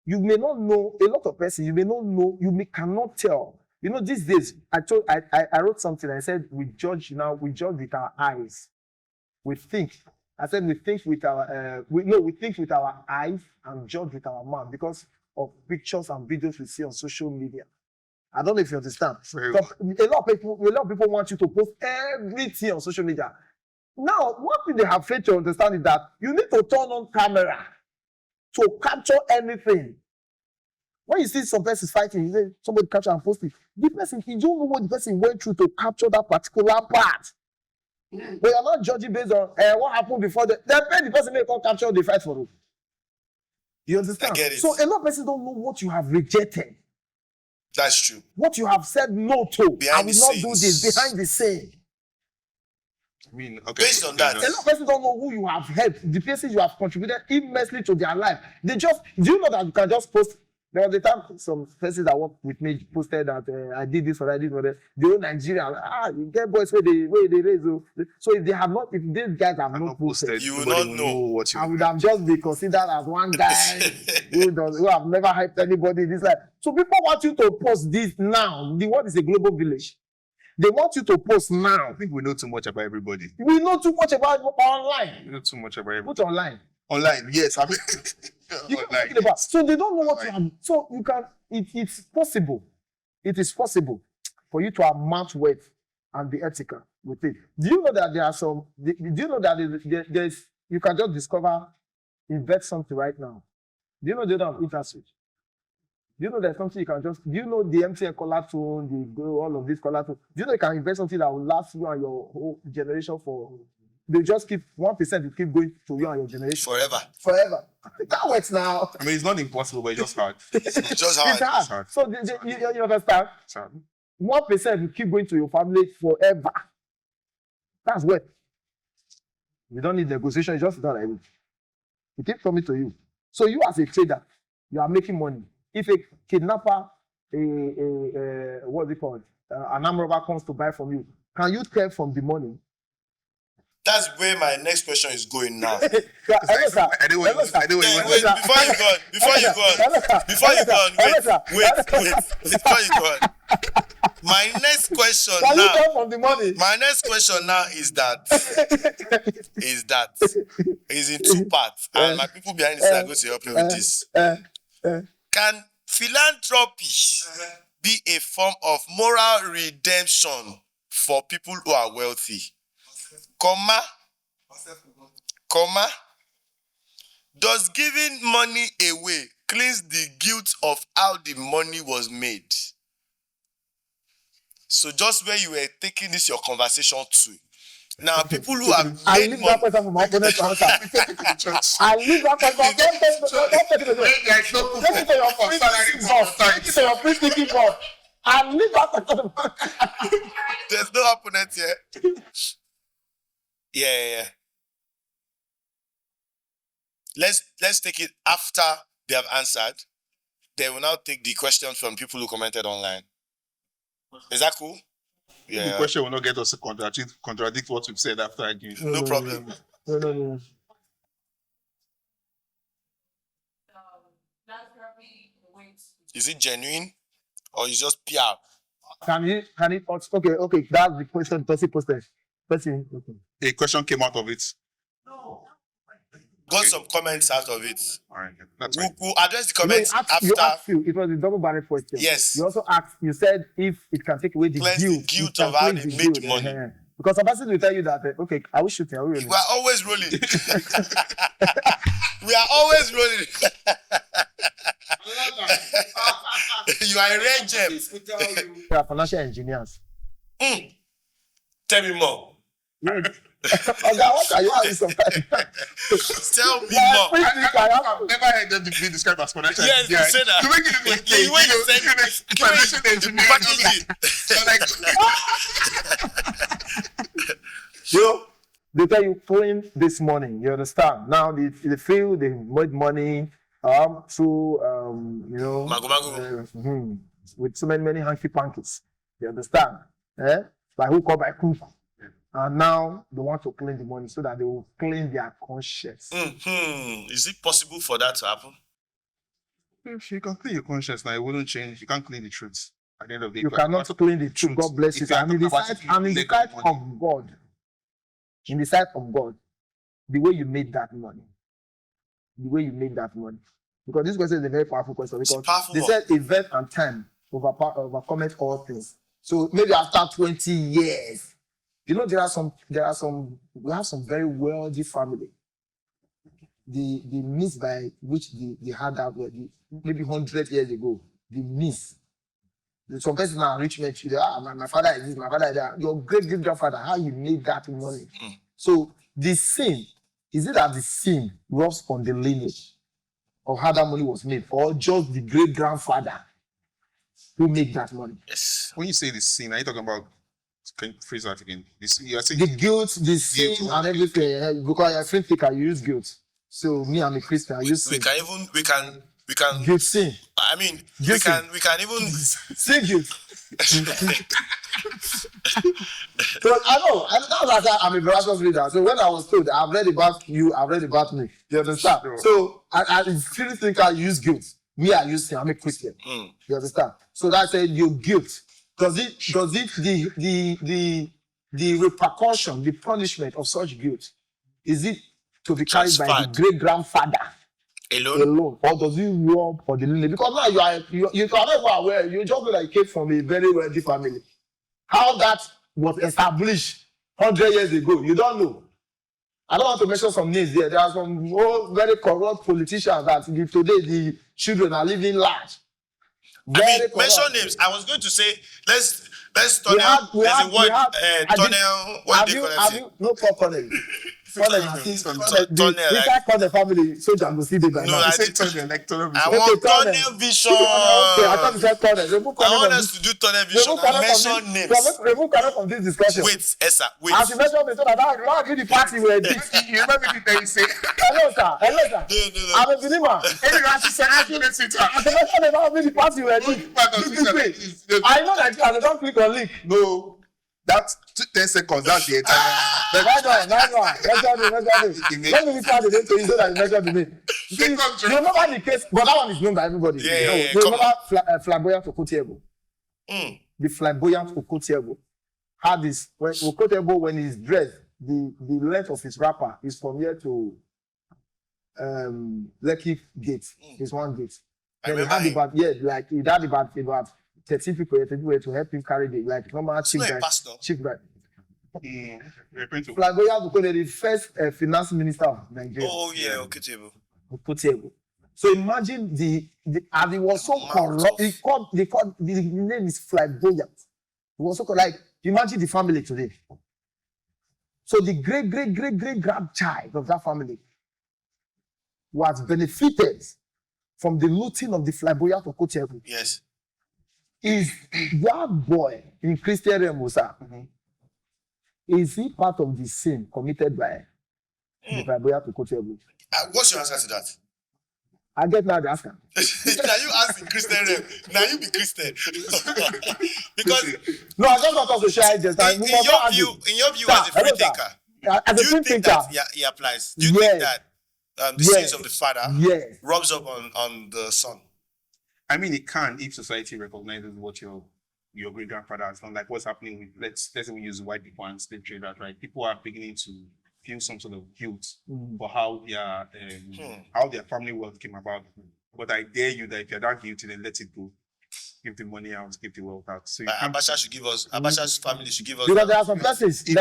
you may not know a lot of persons. You may not know. Cannot tell. You know, these days I wrote something. I said we judge with our eyes. We think. I said we think with our we think with our eyes and judge with our mouth because of pictures and videos we see on social media. I don't know if you understand. So a lot of people want you to post everything on social media. Now, one thing they have failed to understand is that you need to turn on camera to capture anything. When you see some person fighting, you say somebody capture and post it. The person, you don't know what the person went through to capture that particular part. But you're not judging based on what happened before the person may come capture the fight for you. You understand? I get it. So a lot of persons don't know what you have rejected. That's true. What you have said no to. Behind I will not do this behind the scene. I mean, okay. Based on that, a lot of persons don't know who you have helped, the places you have contributed immensely to their life. Do you know that you can just post? There was a time some persons that work with me posted that I did this or I did that. The whole Nigerian, you get boys where they raise. So if these guys have not posted, you will not know what you. I would have just been considered as one guy who have never hyped anybody in this life. So people want you to post this now. The world is a global village. They want you to post now. I think we know too much about everybody. We know too much about online. We know too much about everybody. Put online. Online, yes. I mean, online. About. So they don't know what you have. So you can. It's possible. It is possible for you to amount wealth and be ethical with it. Do you know that there are some? Do you know that there's? You can just discover, invest something right now. Do you know they don't have interest rate? Do you know there's something you can just? Do you know the MTN color tone, all of this color tone? Do you know you can invest something that will last you and your whole generation for? They just keep 1%. You keep going to you and your generation forever. That works now. I mean, it's not impossible, but it's just hard. It's just hard. It's hard. So you understand? 1% you keep going to your family forever. That's what. You don't need negotiation. You just don't like it. It keeps coming to you. So you as a trader, you are making money. If a kidnapper, what's it called? An armed robber comes to buy from you, can you take from the money? That's where my next question is going now. I do Wait, before you go on. My next question can now. You take from the money? My next question now is in two parts, and my people behind the scene are going to help me with this. Can philanthropy be a form of moral redemption for people who are wealthy? Comma, does giving money away cleanse the guilt of how the money was made? So just where you were taking this your conversation to. Now, people who have made leave that person for my opponent to answer. I leave that person. Take it to your free-thinking board. I leave that person. There's no opponent here. Yeah. Let's take it after they have answered. They will now take the questions from people who commented online. Is that cool? Yeah. The question will not get us to contradict what we've said after again. No problem. No. Is it genuine or is just PR? Can it okay, that's the question Tosi posted. Okay. A question came out of it. Got some comments out of it. All right, that's right. We'll address the comments You after. it was a double-barrel question. Yes. You also asked, you said if it can take away the guilt of how they made money. Because some person will tell you that, okay, I will shoot you. We are always rolling. We are always rolling. You are a rare gem. We are financial engineers. Tell me more. Okay, what are you asking sometimes? Tell me Yeah, more. I've never heard them be described as financial Yes, you say that. To make it look The way you said financial engineering. packaging. You know, they tell you clean this morning. You understand? Now they feel they made money through with so many hanky pankies. You understand? Like who call by cook. And now they want to clean the money so that they will clean their conscience. Is it possible for that to happen? If you can clean your conscience now, it wouldn't change. You can't clean the truth. At the end of the day, You cannot clean the truth. God bless you. And in the sight of God, in the sight of God, the way you made that money, because this question is a very powerful question, because they said event and time overcometh all things. So maybe after 20 years, you know, we have some very wealthy family. The means by which they had that maybe 100 years ago, the means. Some person are rich men, my father is this, my father is that. Your great-great-grandfather, how you made that money. So the sin, is it that the sin rests on the lineage of how that money was made, or just the great-grandfather who made that money? Yes. When you say the sin, are you talking about, can you phrase that again? You are saying the guilt, the sin, and everything. Because you're a free thinker, you use guilt. So me, I'm a Christian, I use sin. We can guilt sin. I mean, we can even sin guilt. So I know that I'm a voracious reader. So when I was told, I've read about you, I've read about me. You understand? Sure. So I still think I use guilt. Me, I use sin. I'm a Christian. You understand? So that said, your guilt. Does it the repercussion, the punishment of such guilt, is it to be carried by the great grandfather alone, or does it rub for the lineage? Because now you are never aware. You just know that you came from a very wealthy family. How that was established 100 years ago, you don't know. I don't want to mention some names there. There are some very corrupt politicians that today the children are living large. Mention names. I was going to say let's tunnel. There's a word tunnel. What do you call it? No tunnel. The family soldier go see the guy. No, I said tunnel vision. Okay, I thought you said tunnel. I want us to do tunnel vision and mention names. Remove Kano from this discussion. Wait, Esa, wait. As you mentioned me, so that I agree the party where this. You remember the thing you say? Hello, sir. No. I'm a believer. The party where this. I know that you don't click on link. No. That's 10 seconds. That's the entire. Nice one. Let me start the name to you so that you measure the name. You remember the case, but that one is known by everybody. Yeah. You remember Flamboyant Okotiebo? The Flamboyant Okotiebo had this. When Okotiebo, when he's dressed, the length of his wrapper is from here to Lekki Gate. Is one gate. Then he had about he had about 13 people to help him carry the normal chief guy. Flamboyant Okotiebo, the first finance minister of Nigeria. Oh yeah, Okotiebo. So imagine and he was so corrupt. The name is Flamboyant. He was so corrupt. Imagine the family today. So the great grandchild of that family was benefited from the looting of the Flamboyant Okotiebo. Yes. Is that boy in Christian realm, sir? Is he part of the sin committed by the Flamboyant Okotiebo? What's your answer to that? I get now the answer. Now you ask in Christian realm. Now you be Christian. Because no, I don't want to share just in your view as a free thinker, as a free thinker, he applies. Do you think that the sins of the father rubs up on the son? I mean, it can if society recognizes what your great grandfather has done. Like what's happening with let's say we use white people and slave traders, right? People are beginning to feel some sort of guilt for how their family wealth came about. But I dare you that if you're that guilty, then let it go. Give the money out, give the wealth out. So Abacha's family should give us. Because there are some persons. So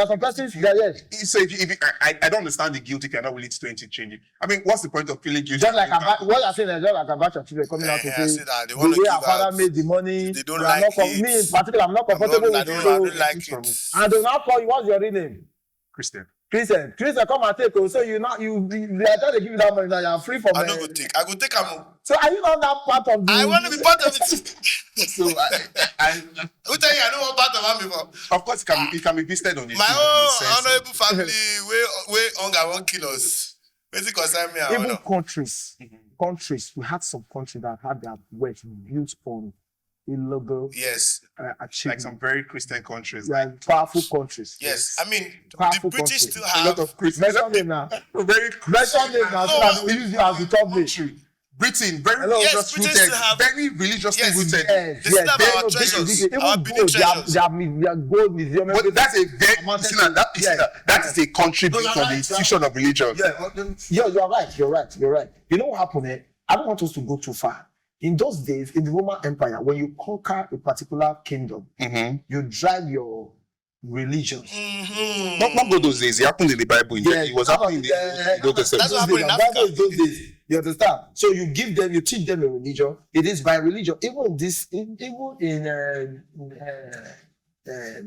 I don't understand the guilt if you're not willing to do anything change it. I mean, what's the point of feeling guilty? Just like what you're saying, just like Abacha children coming out to say that they want to give our father made the money. They don't like it. Me in particular, I'm not comfortable with it. I don't like it. And they now call you, what's your real name? Christian. Christian, come and take. So they are trying to give you that money. Now you are free from. I don't go take. I go take am. So are you not that part of the? I want to be part of it. So Who tell you I don't want part of am before? of course, it can be visited on the My own honorable family, where hunger won't kill us. Basically, concern me. Even countries, we had some countries that had their wealth built on illegal Yes. like achievement. some very Christian countries. Like powerful countries. Yes. I mean, Powerful the British countries. still A have. lot of Christians. Mention them now. Very Mention them now so that we use you as the top country. Britain, very Hello. Yes, religious British rooted, still have- very religiously Yes. rooted. Yes, They still have they our know treasures, even our gold, building treasures. They have gold museum. But that's a very Mountain that is yeah. that is a country No, built you're on the right, institution of religion. Yeah, you're right. You know what happened? I don't want us to go too far. In those days, in the Roman Empire, when you conquer a particular kingdom, you drive your religion. Not go those days. It happened in the Bible. It was happening in the Old Testament. That's what happened in Africa. Those days. You understand? So you teach them a religion. It is by religion. Even in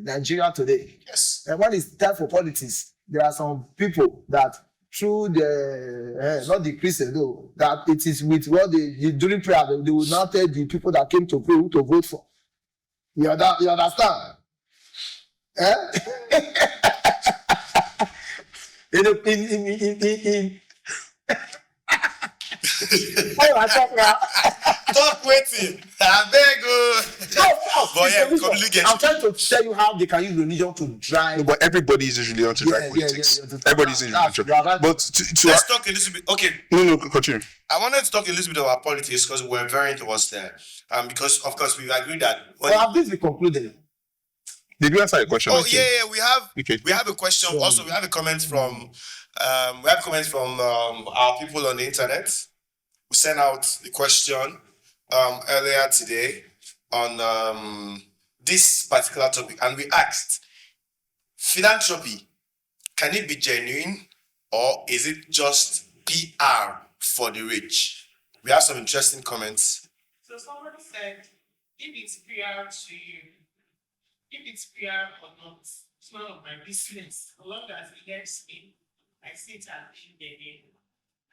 Nigeria today. Yes. And when it's time for politics, there are some people that through the not the Christian though, that it is with what during prayer they will not tell the people that came to pray who to vote for. You understand? In what I talk now? Stop waiting. I beg you. But yeah, completely get I'm it. trying to tell you how they can use religion to drive. But everybody is usually on to drive politics. Everybody is in religion. But to Let's talk a little bit. Okay. no, continue. I wanted to talk a little bit about politics because we're very into what's there. Because of course we agree that. Well, have this been concluded? Did you answer your question? Oh yeah, we have. Okay. We have a question. Also, we have a comment from. Our people on the internet. We sent out the question earlier today on this particular topic, and we asked: philanthropy, can it be genuine, or is it just PR for the rich? We have some interesting comments. So somebody said, if it's PR to you, if it's PR or not, it's none of my business. As long as it helps me, I see it as being genuine.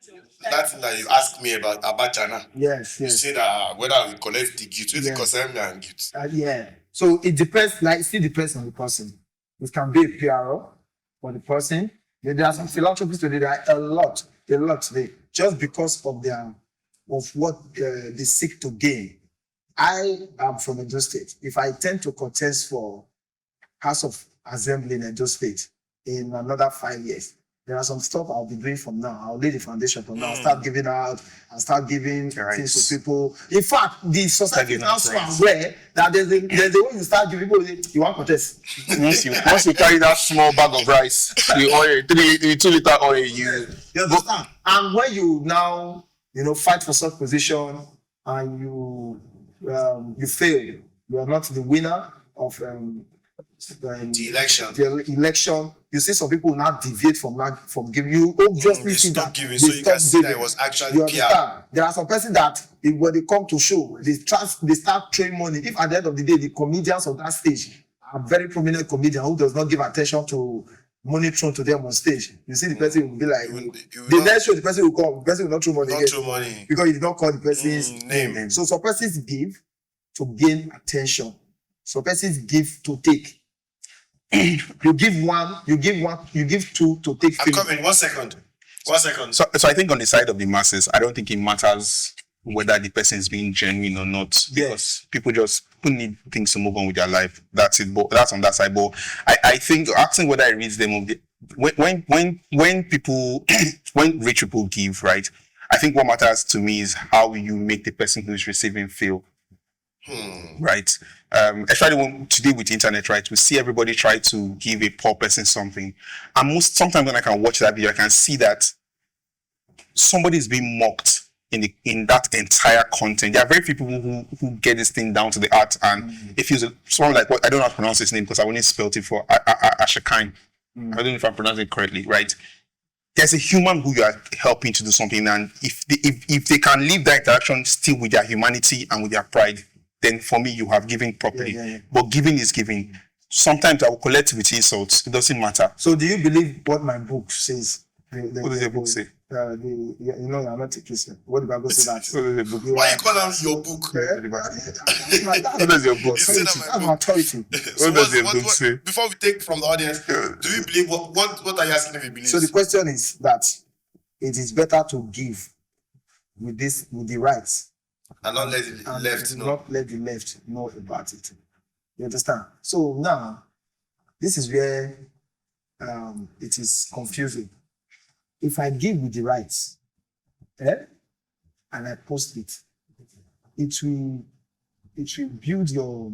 So That thing that you asked me about Abachana. Yes. You say that whether we collect the gift, Yeah. concern me and gift. Yeah. So it depends. Like, it still depends on the person. It can be a PRO for the person. There are some philanthropists today. There are a lot today, just because of what they seek to gain. I am from Edo State. If I tend to contest for House of Assembly in Edo State in another 5 years, there are some stuff I'll be doing from now. I'll lay the foundation from now. I'll start giving out. I'll start giving things to people. In fact, the society is now so aware that there's a way you start giving people. You want contest? Once you carry that small bag of rice, the oil, 2 liter oil, you understand? And when you now, fight for such position and you fail, you are not the winner of The election. You see some people now deviate from giving. You obviously see stop that giving, they so you can stop see that giving. it was actually You PR. understand? There are some person that when they come to show, they start throwing money. If at the end of the day, the comedians of that stage are very prominent comedian who does not give attention to money thrown to them on stage, you see the person will be like, the next show the person will come, the person will not throw money again because he did not call the person's name. So some persons give to gain attention. Some persons give to take. You give one, you give two to take three. I'm coming. 1 second. So I think on the side of the masses, I don't think it matters whether the person is being genuine or not, because people need things to move on with their life. That's it. But that's on that side. But I think asking whether it reads them of the when people when rich people give, right? I think what matters to me is how you make the person who is receiving feel. Right. Especially today with the internet, right? We see everybody try to give a poor person something. And sometimes when I can watch that video, I can see that somebody is being mocked in that entire content. There are very few people who get this thing down to the art, and if you someone like what I don't know how to pronounce his name because I only spelled it for Ashakine. I don't know if I'm pronouncing it correctly, right? There's a human who you are helping to do something, and if they can leave that interaction still with their humanity and with their pride, then for me you have given properly. But giving is giving. Sometimes I will collect with insults. It doesn't matter. So do you believe what my book says? What does your book say? You know, I'm not a Christian. What the Bible says that? What does your book say? Why you call out your book? What does your book It's say? still That's my authority. So What does your book say? before we take from the audience, do you believe what are you asking if you believe? So the question is that it is better to give with the rights and not let the and left know. not let the left know about it. You understand? So now, this is where it is confusing. If I give with the rights, and I post it, it will build your,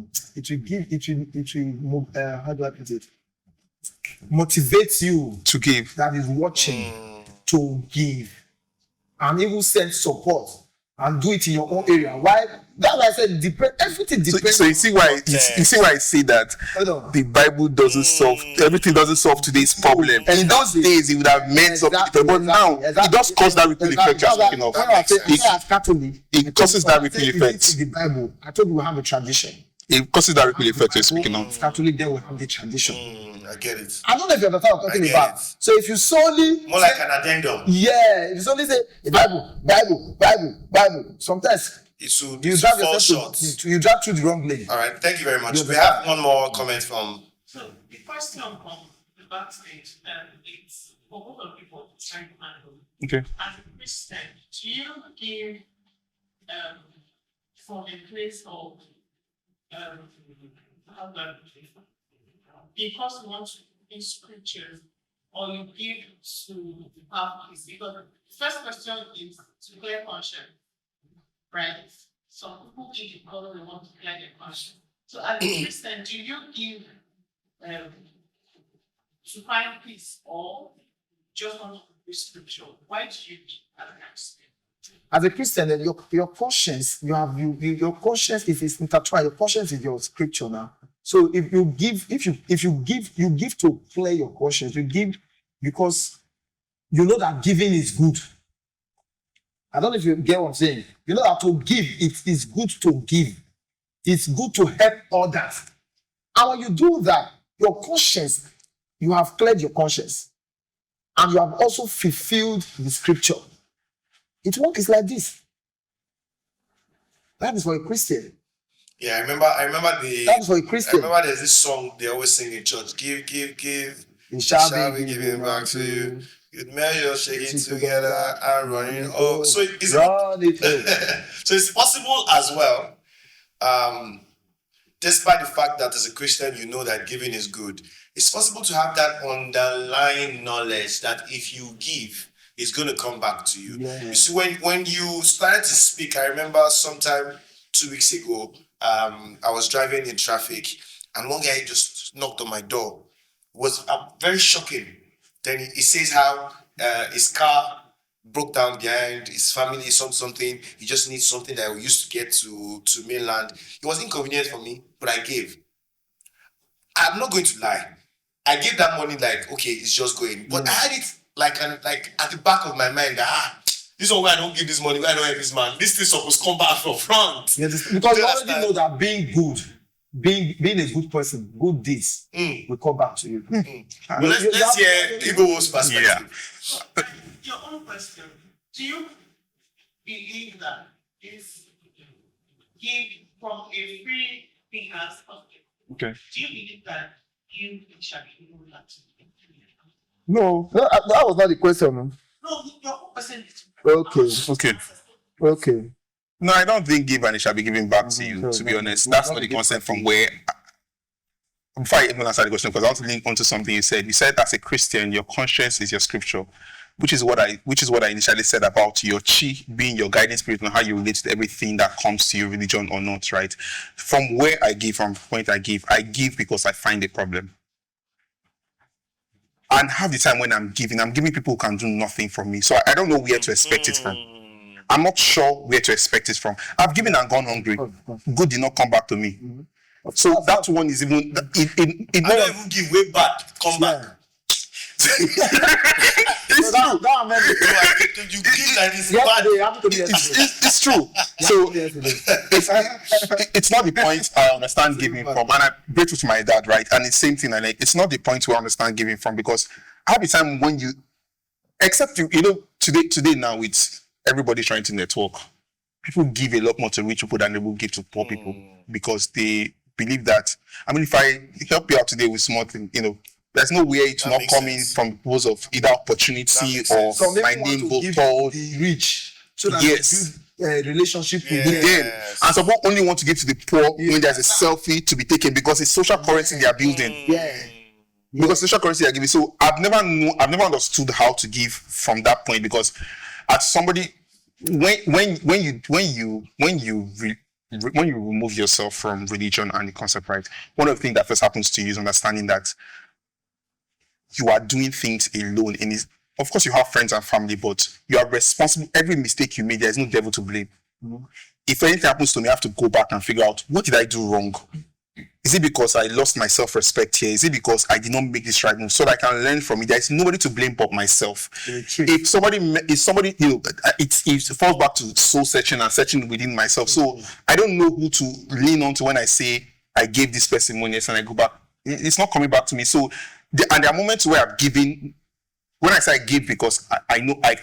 how do I put it? Motivate you To give. that is watching to give and even send support and do it in your own area. Why? That's why I said everything depends. So you see why you see why I say that Hold on. the Bible doesn't solve everything, doesn't solve today's problem. And in those days it would have meant something, but now it does cause that ripple effect you're speaking of. When I say as Catholic, It causes that ripple effect. In the Bible, I told you we have a tradition. It causes that ripple effect you're speaking of. Catholic, then we have the tradition. I get it. I don't know if you understand what I'm I talking get about. it. So if you solely More like an addendum. yeah, if you solely say the Bible, sometimes It should you drive fall yourself short. you drive through the wrong lane. All right, thank you very much. You We have one more comment from. So the question from the backstage, it's for both of you for trying to handle. Okay. As a Christian, do you give from a place of how do I put it? Because you want to in scriptures, or you give to have peace? Because the first question is to clear conscience, right? Some people give it because they want to clear their conscience. So as a Christian, do you give to find peace, or just want to read scripture? Why do you give as a Christian? As a Christian, then your conscience, your conscience is intertwined. Your conscience is your scripture now. So if you give, you give to clear your conscience. You give because you know that giving is good. I don't know if you get what I'm saying. You know that to give, it is good to give. It's good to help others. And when you do that, your conscience, you have cleared your conscience. And you have also fulfilled the scripture. It works like this. That is for a Christian. Yeah, I remember the. That is for a I Christian. remember there's this song they always sing in church. Give. It Shall be given back to you. You'd measure, shaking together and running. Oh, so it's Run it over. so it's possible as well. Despite the fact that as a Christian you know that giving is good, it's possible to have that underlying knowledge that if you give, it's going to come back to you. Yeah. You see, when you started to speak, I remember sometime 2 weeks ago, I was driving in traffic and one guy just knocked on my door. It was very shocking. Then he says how his car broke down behind his family, something. He just needs something that we used to get to mainland. It was inconvenient for me, but I gave. I'm not going to lie. I gave that money like, okay, it's just going. But I had it like at the back of my mind that this one where I don't give this money, where I don't help this man. This thing supposed to come back from front. Yeah, because you already know that being good, being a good person, good deeds will come back to you. But let's hear Igbo's perspective. Yeah. Your own question, do you believe that is give from a free thing as object? Okay. Do you believe that you shall be able to? No, that was not the question. No, your own person is Okay. No, I don't think give and it shall be given back to you, to be honest. That's not the concept from where. Before I even answer the question, because I want to link onto something you said. You said as a Christian, your conscience is your scripture, which is what I initially said about your chi being your guiding spirit and how you relate to everything that comes to you, religion or not, right? From where I give, from the point I give because I find a problem. And half the time when I'm giving people who can do nothing for me. So I don't know where to expect it from. I'm not sure where to expect it from. I've given and gone hungry. Good did not come back to me. So that one is even I don't even give way back. Come back. It's It's true. You give like this bad. Yesterday, happened to me yesterday. It's true. So Yesterday. it's not the point I understand giving from, and I'm grateful to my dad, right? And it's same thing. I like. It's not the point we understand giving from, because I have a time when you, except you know, today now it's everybody trying to network. People give a lot more to rich people than they will give to poor people, because they believe that. I mean, if I help you out today with small thing, you know, there's no way it's not coming from because of either opportunity or my name will told. The rich, so that Yes. they build a relationship with With them. And some people only want to give to the poor when there's a selfie to be taken, because it's social currency they are building. Yeah. Because social currency they are giving. So I've never understood how to give from that point, because as somebody, when you remove yourself from religion and the concept, right, one of the things that first happens to you is understanding that you are doing things alone. And of course you have friends and family, but you are responsible. Every mistake you made, there is no devil to blame. Mm-hmm. If anything happens to me, I have to go back and figure out, what did I do wrong? Is it because I lost my self-respect here? Is it because I did not make this right move? So that I can learn from it. There is nobody to blame but myself. If somebody, you know, it falls back to soul searching and searching within myself. So I don't know who to lean on to when I say I gave this person money and I go back. It's not coming back to me. So and there are moments where I've given. When I say I give, because I know I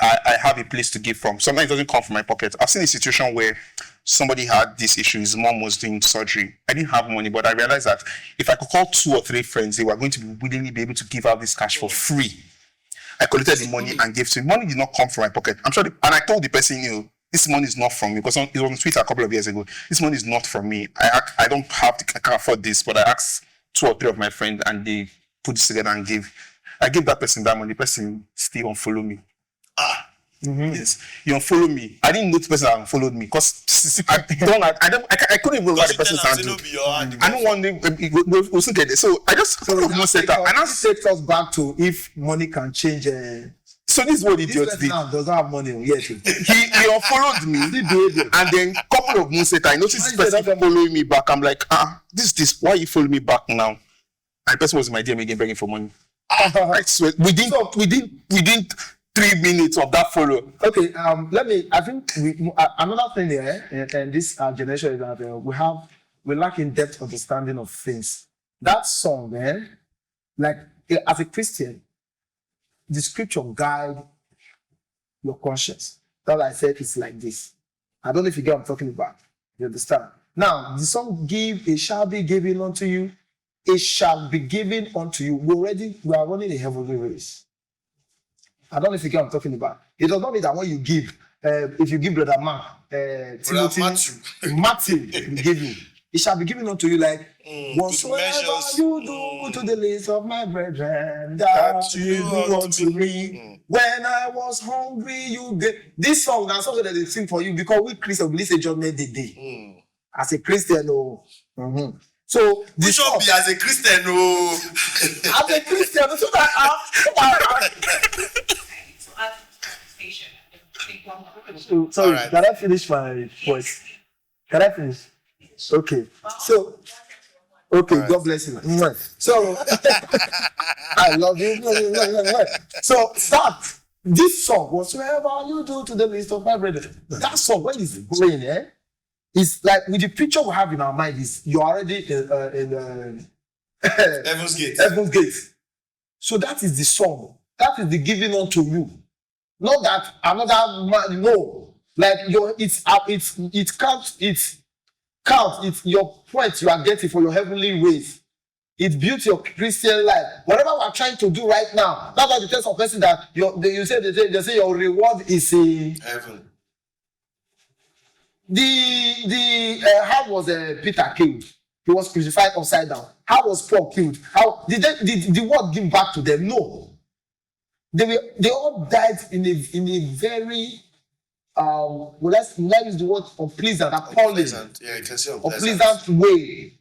have a place to give from. Sometimes it doesn't come from my pocket. I've seen a situation where somebody had this issue. His mom was doing surgery. I didn't have money, but I realized that if I could call 2 or 3 friends, they were going to be willingly be able to give out this cash for free. I collected the money and gave to him. Money did not come from my pocket. I'm sure, and I told the person, you know, this money is not from me, because it was on Twitter a couple of years ago. This money is not from me. I don't have to, I can't afford this, but I asked 2 or 3 of my friends, and they put this together and gave. I gave that person that money. The person still unfollow me. Yes, you unfollow me. I didn't know the person that unfollowed me, because I couldn't even remember the person's handle. I don't want them. We'll soon get there. So I just set up. And that takes us back to if money can change. So this is what this idiot person did. now doesn't have money yet. He unfollowed me, and then a couple of months later, I noticed this person following me back. I'm like, this. Why you follow me back now? And the person was in my DM again begging for money. I swear, within 3 minutes of that follow. Okay, I think another thing here in this generation is that we lack in depth understanding of things. That song, like as a Christian, the scripture guide your conscience. That I said it's like this. I don't know if you get what I'm talking about. You understand? Now, the song "Give, it shall be given unto you." It shall be given unto you. We are running a heavenly race. I don't know if you get what I'm talking about. It does not mean that when you give, if you give Brother Mark, Matthew will give you. It shall be given unto you like whatsoever you do to the least of my brethren, that you do unto me. When I was hungry, you gave. This song, that's something that they sing for you, because we Christians believe a judgment day. As a Christian, So we should be as a Christian, as a Christian, so that sorry, right. Can I finish my voice? Can I finish? Okay. So, okay, right. God bless you. So, I love you. So, this song, whatsoever you do to the least of my brethren, that song, when it's playing, it's like with the picture we have in our mind, is you're already in Heaven's Gate. Heaven's Gate. So that is the song. That is the giving unto you. Not that another man, no. Like it counts. It's your point you are getting for your heavenly ways. It builds your Christian life. Whatever we're trying to do right now, that's why the test of person that they say your reward is heaven. How was Peter killed? He was crucified upside down. How was Paul killed? How did the word give back to them? No. They all died in a very let's use the word unpleasant, appalling, you can say unpleasant way.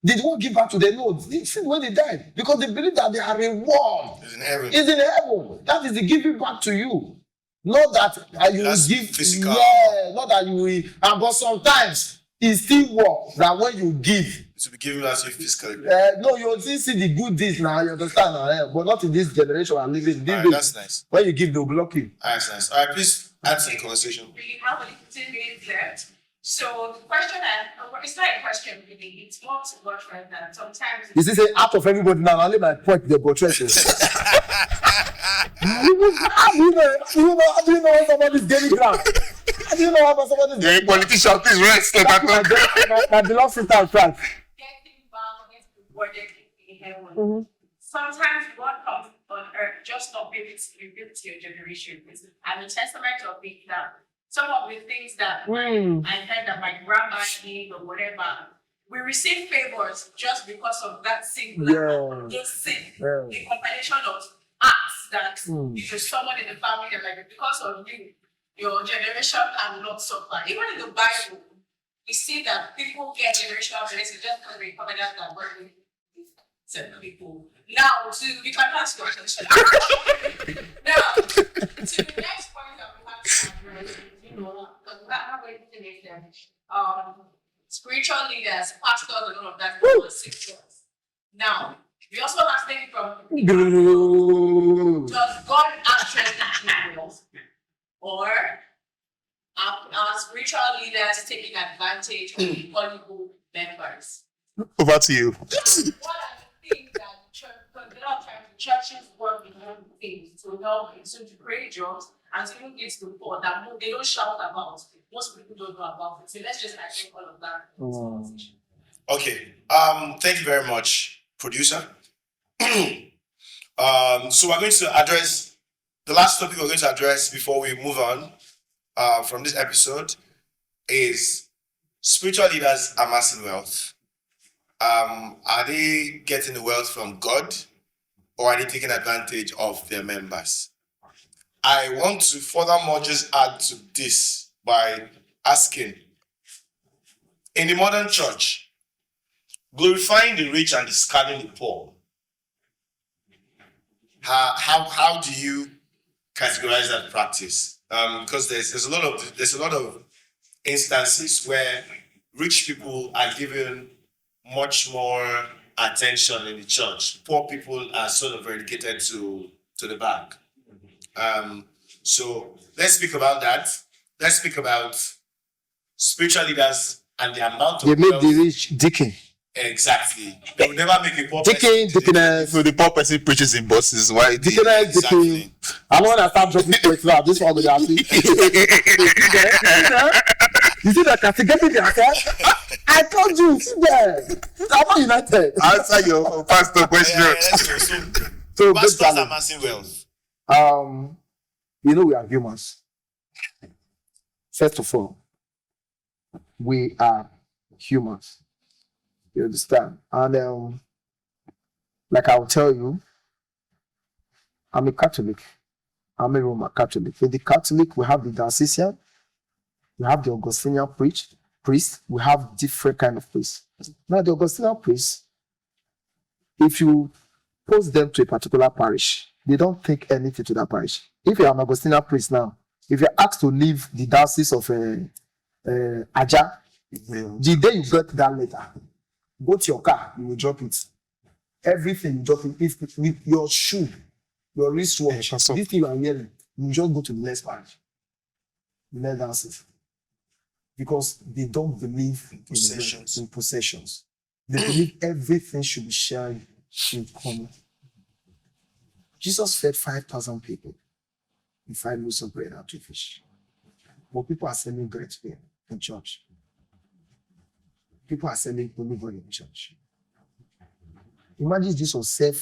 Did what give back to them? No, they said when they died, because they believe that their reward is in heaven. That is the giving back to you. Not that you will give physical. Yeah, not that you will. But sometimes it still works that when you give, to be given as you physically. No, you see the good deeds now, you understand now, but not in this generation I'm living. These Alright, days, that's nice. when you give, they'll block you. That's nice. Alright, please add to the conversation. We have only 15 minutes left. So the question, it's not a question really, it's more to watch right now. Sometimes You see, say, out of everybody now, only my point, the buttresses. How do you know when somebody's gaining ground? How do you know when somebody's You're a politician, please rest. Let her talk. My beloved sister and friend. getting back against the budget in heaven. Sometimes what comes on earth just not be able to reveal to your generation. I'm a testament of it that some of the things that I heard that my grandma did or whatever, we receive favors just because of that singular just sin. The combination of acts that if there's someone in the family that like because of you, your generation cannot suffer. Even in the Bible, we see that people get generational blessings just because they covenant that work with certain people. Now, you can ask your question. Now, to the next point that we have to address, because we have everything in there. Spiritual leaders, pastors, and all of that, sexuals. Now, we also have things from does God actually do will? Or are spiritual leaders taking advantage of the gullible members? Over to you. What are the things that the church, because a lot of times the churches work behind things to help so to create jobs and to even get to the poor that they don't shout about. Most people don't know about it. So let's just address all of that. Okay. Thank you very much, producer. So we're going to address the last topic we're going to address before we move on from this episode is spiritual leaders amassing wealth. Are they getting the wealth from God or are they taking advantage of their members? I want to furthermore just add to this by asking, in the modern church, glorifying the rich and discarding the poor, how do you categorize that practice? Because there's a lot of instances where rich people are given much more attention in the church. Poor people are sort of relegated to the back. So let's speak about that. Let's speak about spiritual leaders and the amount of They make wealth. the rich deacon. Exactly. They will never make a poor Deacon, person. deaconess. So the poor person preaches in buses. Why? Deaconess, Exactly. deacon. I'm the one that start dropping points now. This one will be happy. You see that category there? I told you, see there. I'm not united. Answer your pastor question. Let's go. So, Pastors good are amassing wealth. we are humans. First of all, we are humans. You understand? And like I'll tell you, I'm a Catholic. I'm a Roman Catholic. In the Catholic, we have the diocesan, we have the Augustinian priest, we have different kind of priests. Now, the Augustinian priests, if you post them to a particular parish, they don't take anything to that parish. If you're an Augustinian priest now, if you're asked to leave the diocese of Aja, the day you get that letter, go to your car, you will drop it. Everything you drop it. If with your shoe, your wristwatch, this thing you are wearing, you just go to the next parish. The next diocese. Because they don't believe in possessions. They believe everything should be shared in common. Jesus fed 5,000 people with 5 loaves of bread and 2 fish. But people are selling bread in church. People are selling olive oil in church. Imagine Jesus sell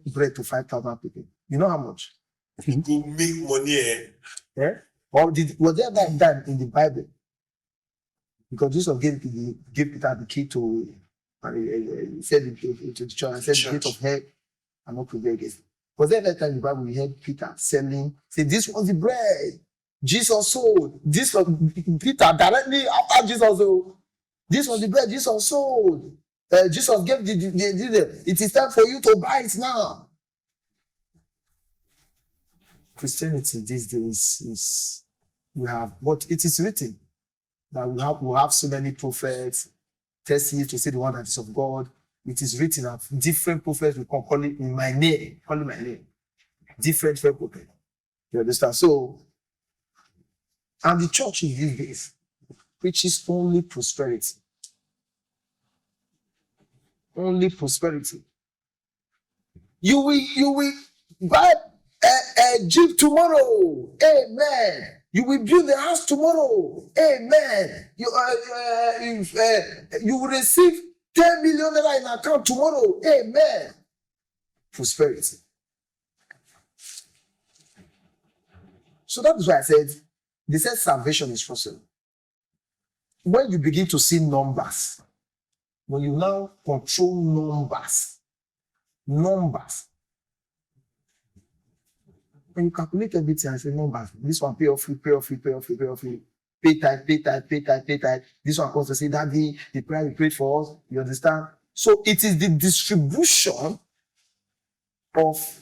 bread to 5,000 people. You know how much? People make money. Yeah? Or was there that done in the Bible? Because Jesus gave Peter the key to, he said to the church, and said the gate of hell and not prevail against. Was there that time in the Bible we heard Peter selling, say this was the bread Jesus sold. This was Peter directly after Jesus sold. This was the bread Jesus sold. Jesus gave the it is time for you to buy it now. Christianity these days is but it is written that we have so many prophets, test ye to see the one that is of God. It is written of different prophets will come calling in my name, calling my name. Different prophets. You understand? So, and the church in these days preaches only prosperity. Only prosperity. You will buy a jeep tomorrow. Amen. You will build a house tomorrow. Amen. You will receive 10 million naira in account tomorrow. Amen. Prosperity. So that is why I said, they said salvation is possible. When you begin to see numbers, when you now control numbers, when you calculate everything and say numbers, this one pay off free, pay tithe. This one comes to say, Daddy, the prayer you prayed for us, you understand? So it is the distribution of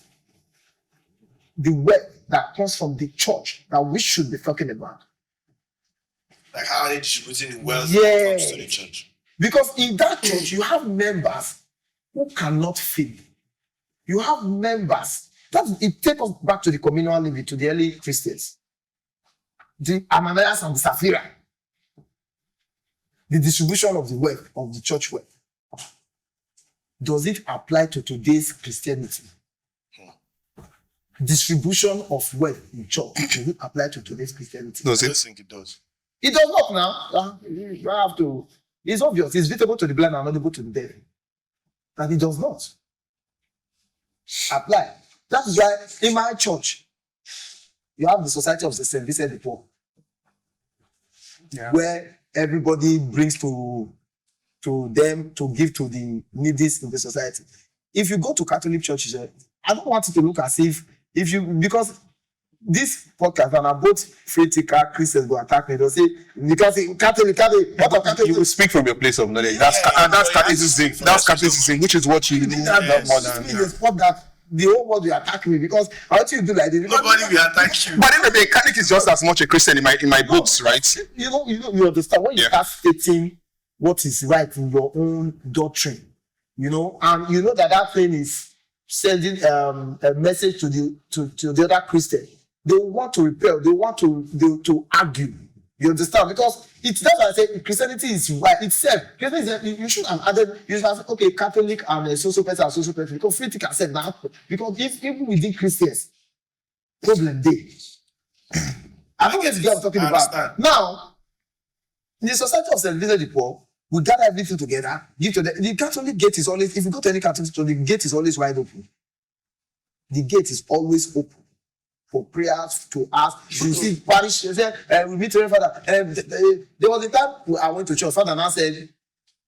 the wealth that comes from the church that we should be talking about. Like how are they distributing the wealth Yeah. that comes to the church? Because in that church, you have members who cannot feed. You have members. It takes us back to the communal living, to the early Christians. The Ananias and the Sapphira. The distribution of the wealth, of the church wealth. Does it apply to today's Christianity? Distribution of wealth in church, does it apply to today's Christianity? Does I it? don't think it does. It does not now. You don't have to. It's obvious. It's visible to the blind and audible to the deaf. And it does not apply. That is why in my church, you have the Society of the St. Vincent de Paul, where everybody brings to them to give to the needy in the society. If you go to Catholic churches, I don't want it to look as if because this podcast and both free thinker Christians go attack me. They'll say, because Catholic, what of Catholic? You will speak from your place of knowledge. That's Catholicism. That's Catholicism, which is what you know more than. The spot that the whole world will attack me because how do you do like this? Nobody will attack you. But anyway, the Catholic is just as much a Christian in my books, right? You understand when you start stating what is right in your own doctrine, and you know that thing is sending a message to the other Christian. They want to repel. They want to argue. You understand? Because it's that's why I say Christianity is right itself. Christianity is, you should have added. You should have said, okay, Catholic and social person and social person. Because free thinker said now. Because if even within Christians, problem day. I don't get what I'm talking about. Now, in the Society of St. Vincent de Paul, we gather everything together. Give to the Catholic gate is always. If you go to any Catholic church, the gate is always wide open. The gate is always open for prayers to ask. You see, parish, we meet the Father. There was a time I went to church. Father now said,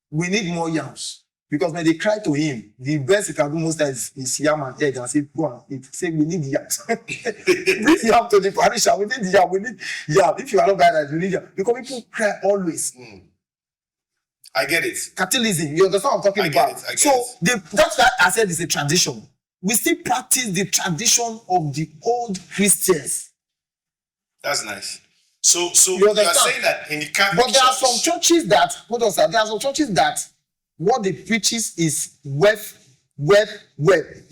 we need more yams. Because when they cry to him, the best he can do most times is yam and egg. And say, go on. He said, we need yams. Bring yam to the parish. We need yam. We need yam. If you are not buying that, we need yam. Because people cry always. I get it. Catholicism, you understand what I'm talking about? That's why I said it's a tradition. We still practice the tradition of the old Christians. That's nice. So you are saying that in the Catholic but there are some churches that, what they preach is wealth. In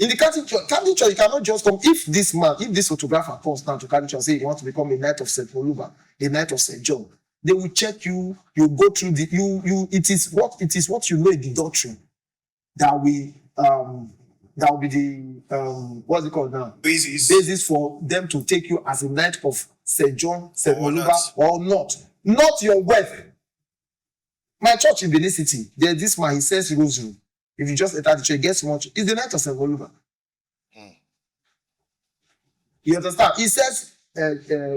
the Catholic church, you cannot just come. If this photographer comes now to Catholic church and say he wants to become a Knight of St. Moluba, a Knight of St. John, they will check you. You go through it is what you know in the doctrine that will be the what's it called now? Basis for them to take you as a Knight of St. John, St. Moluba, or not. Not your wealth. My church in Benin City, there's this man, he says rosary. If you just enter the church, he gets much. He's the Knight of St. Moluba. You understand? He says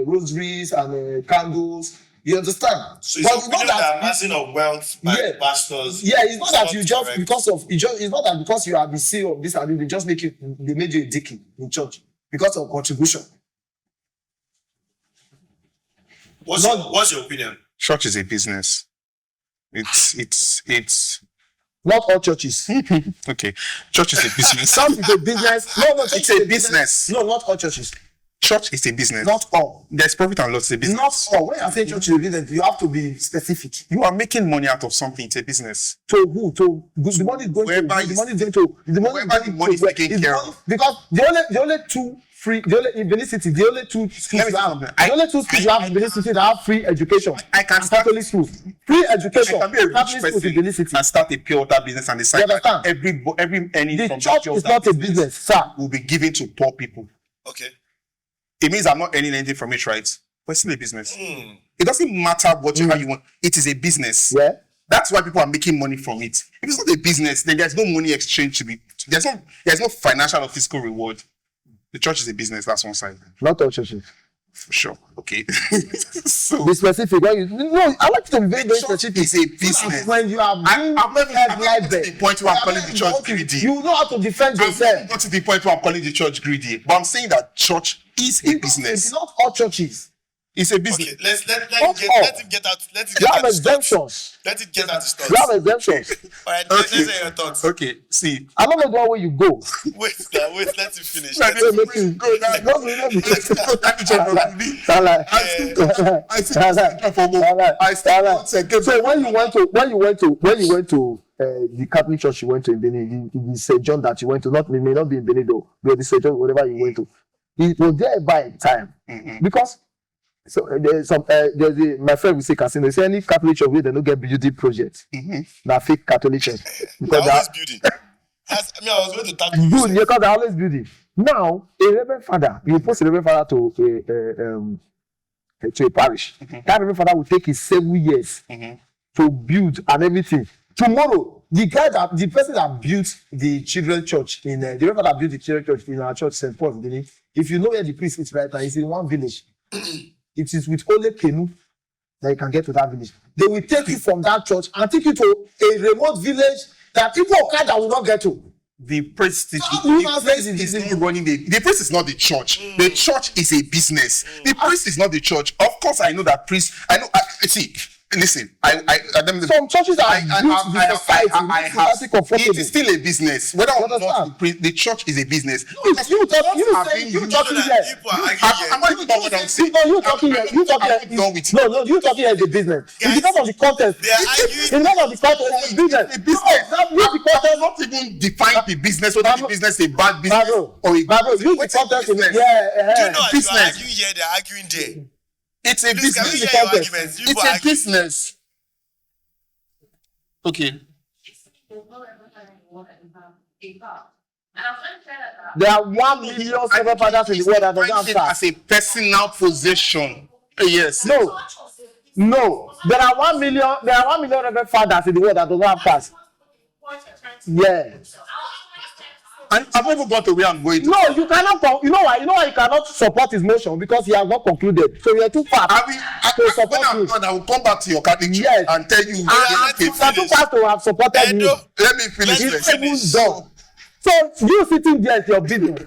rosaries and candles. You understand? So it's not that amassing of wealth by pastors. Yeah, it's not that you just correct. It's not that because you are the CEO of this and they just they made you a deacon in church because of contribution. What's your opinion? Church is a business. It's not all churches. Okay. Church is a business. Some is a business. No, it's a business. No, not all churches. Church is a business. Not all. There's profit and loss. It's a business. Not all. When I say church is a business, you have to be specific. You are making money out of something. It's a business. To who? To the money is going to. Wherever The money is going to. The money is going to. taken care of. Because the only two free. The only in Benin City. The only two schools you have. The only two schools you have in Benin City that have free education. I can start Catholic schools. Free education. I can be a rich Catholic schools in Benin person City. and start a pure water business and decide You understand? that every any The from church that is not a business, sir. will be given to poor people. Okay. It means I'm not earning anything from it, right? But it's still a business. It doesn't matter whatever you want. It is a business. Yeah. That's why people are making money from it. If it's not a business, then there's no money exchange to be. There's no financial or fiscal reward. The church is a business. That's one side. Not all churches. For sure. Okay. So Be specific. No, I like to be very, very church specific. is a business. When you are being I've never got to the point where I'm calling the church you greedy. You know how to defend I've yourself. never got to the point where I'm calling the church greedy. But I'm saying that church is a business. It's not all churches. It's a business. Okay, let him get out. Let him You get have out his thoughts. exemptions. Let it get out his thoughts. You have exemptions. All right, let's hear your thoughts. Okay, see. I don't know the one where you go. Wait, let him finish. Let Let me me finish. go now. Let me- Let me just Salah. I still Salah. Salah. So when you went to the Catholic church you went to in Benin, the St. John that you went to, it may not be in Benin though, but the St. John, whatever you went to, it was there by time. Because so there's my friend will say casino. They say any Catholic church where they don't get building project, that fake Catholic church. They're always building. I was going to tackle you. Good, because they're always building. Now, a reverend father, you post a reverend father to a parish. That reverend father will take his 7 years to build and everything. Tomorrow, the person that built the children's church the reverend that built the children's church in our church, St. Paul's, if you know where the priest is right now, it's in one village. It is with only canoe that you can get to that village. They will take you from that church and take you to a remote village that people of Canada will not get to. The priest is The not running the priest is not the church. The church is a business. The priest is not the church. Of course, I know that priest. See. Listen, some churches are it is still a business. Whether or not the church is a business. You talking here. I'm not even done what I'm saying. You talking here is a business. It's because of the content. It's because of the content. It's a business. I'm not even define the business, whether the business is a bad business or a good business. Do you know as you are business. arguing here, they're arguing there? It's a Please, can we business. hear your arguments? It's a business. Okay. There are 1 million seven fathers in the world that doesn't have As stars. a personal possession. Yes. No. There are 1 million reverend fathers in the world that doesn't have stars. Yeah. I've never got to where I'm going to. No, you cannot. You know why? You know why you cannot support his motion, because he has not concluded. So you are too fast to support when I'm him. done, I will come back to your Catholic church Yes. and tell you. You are too fast to have supported him. Let me finish. It's even done. So you sitting there is your business.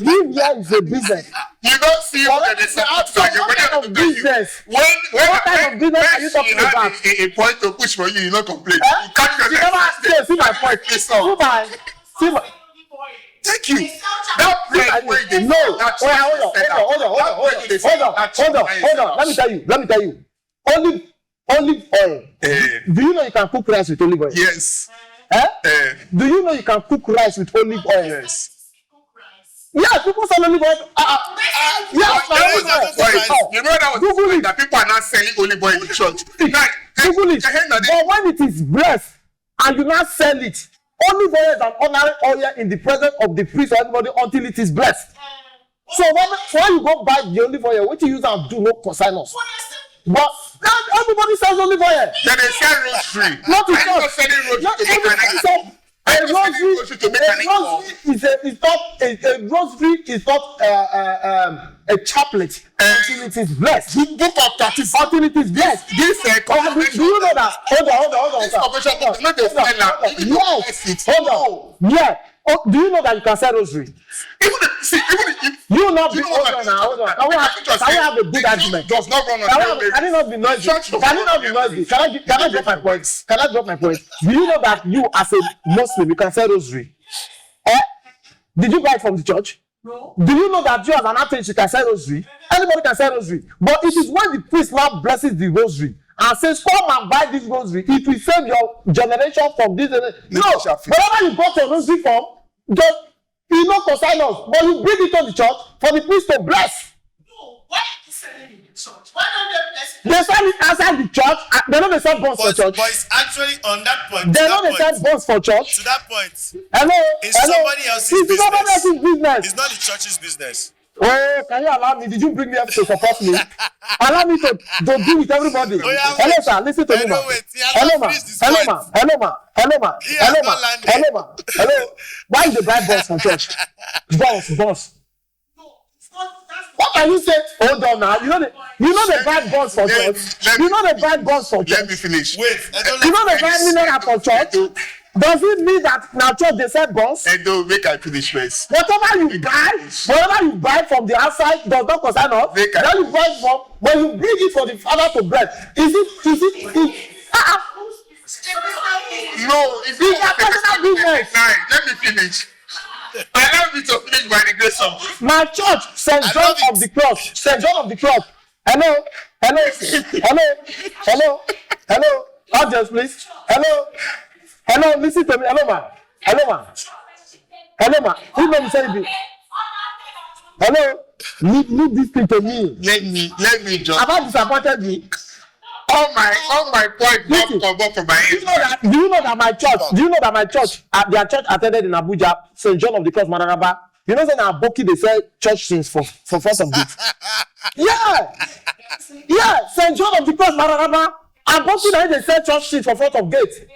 Live here is a business. You don't see what they say. What kind of business? What kind of business are you talking about? A point to push for you, you not complain. You can't You never see my point. See my. Thank you. That bread where they No. Hold on. Let me tell you. Olive oil. Do you know you can cook rice with olive oil? Yes. Do you know you can cook rice with olive oil? Yes. Yeah, people sell olive oil. You know that was Google it. that people are not selling olive oil in the church. Google it. But when it is blessed and you not sell it, olive oil is an ordinary oil in the presence of the priest or anybody until it is blessed. So when you go buy the olive oil, what you use and do no concern us. But everybody sells olive oil. Then they sell rosary. Not to not selling rosary to make an income. A rosary is not a chaplet until it is blessed. Book of 34. Until it is blessed. Do you know that? Hold on. Yeah. Oh, do you know that you can sell rosary? You not be hold on. Can we have a good argument? Does not run on. Can it not be noisy? Can I drop my point? Can I drop my point? Do you know that you as a Muslim you can sell rosary? Did you buy it from the church? No. Do you know that you as an artist you can say rosary? Anybody can say rosary. But it is when the priest now blesses the rosary and says, come and buy this rosary, it will save your generation from this. No, wherever you got your rosary from, just you not consign us, but you bring it to the church for the priest to bless. No, why are you selling in the church? Why don't they bless it? They sell it outside the church. They don't sell bonds for church. But it's actually on that point. They don't sell bonds for church. To that point, Hello. it's somebody else's It's business. somebody else's business. It's not the church's business. Oh, can you allow me? Did you bring me up to support me? Allow me to deal with everybody. Oh, yeah, Hello, sir. Listen to me, ma. Hello, ma. Hello, ma. Hello, ma. Hello, ma. Hello, ma. Hello, ma. Hello. Why is the buy boss from church? Boss. No, it's not. That's What can you say? Hold on now. You know the bad boss for church. You know the bad boss for church. Let me finish. Wait, I don't You know the bad mineral for church. Does it mean that now church they sell boss? Edo, make I finish first. Whatever you buy from the outside does not concern us. Make I- Then you buy from when you bring it for the father to bread. Is it No, it's It's a personal business. Let me finish. Allow me to finish by the grace of My church, St. I John love of it. the Cross. St. John of the Cross. Hello. Audience, please. Hello, listen to me. Hello, ma. Who made me say it? Hello. Leave this thing to me. let me just Have I disappointed me? all my point not Listen. come up from my Do you know that my church, their church attended in Abuja, St. John of the Cross, Mararaba. You know that in Aboki they sell church things for first of gate. Yeah, St. John of the Cross, Mararaba. Aboki they sell church things for front of gate.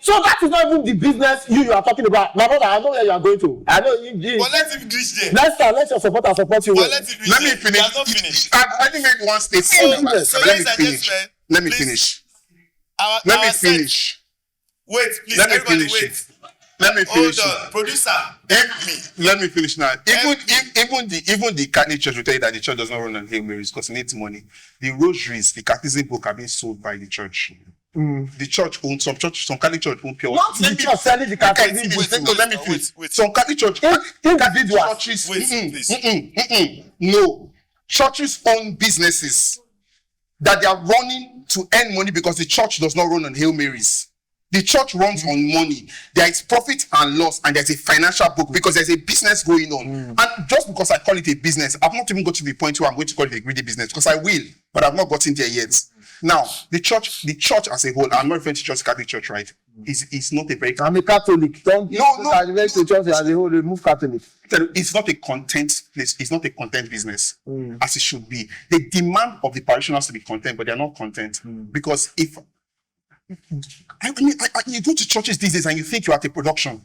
So that is not even the business you are talking about. My brother, I know where you are going to. I know you. But let him reach there. Let your supporter support you. But let him reach let me there. finish. He has not finished. I only made one statement. So Let ladies me and finish. gentlemen, Let me please, finish. Our Let me set- finish. Wait, please, Let me everybody finish. wait. Let me Hold finish. on, producer. Help me. Let me finish now. Help Even the Catholic Church will tell you that the church does not run on Hail Marys because it needs money. The rosaries, the catechism book are being sold by the church. The church owns some Catholic church own pure. Not the church selling the catechism book. Let me finish. Wait. Some Catholic church, Individual. churches, Wait, please. no, churches own businesses that they are running to earn money because the church does not run on Hail Marys. The church runs on money. There is profit and loss, and there's a financial book because there's a business going on. And just because I call it a business, I've not even got to the point where I'm going to call it a greedy business because I will, but I've not gotten there yet. Now, the church as a whole, I'm not referring to just Catholic Church, right? Is not a very. I'm a Catholic. Don't advance to church as a whole. Remove Catholic. It's not a content place. It's not a content business as it should be. The demand of the parishioners to be content, but they're not content because if you go to churches these days and you think you're at a production,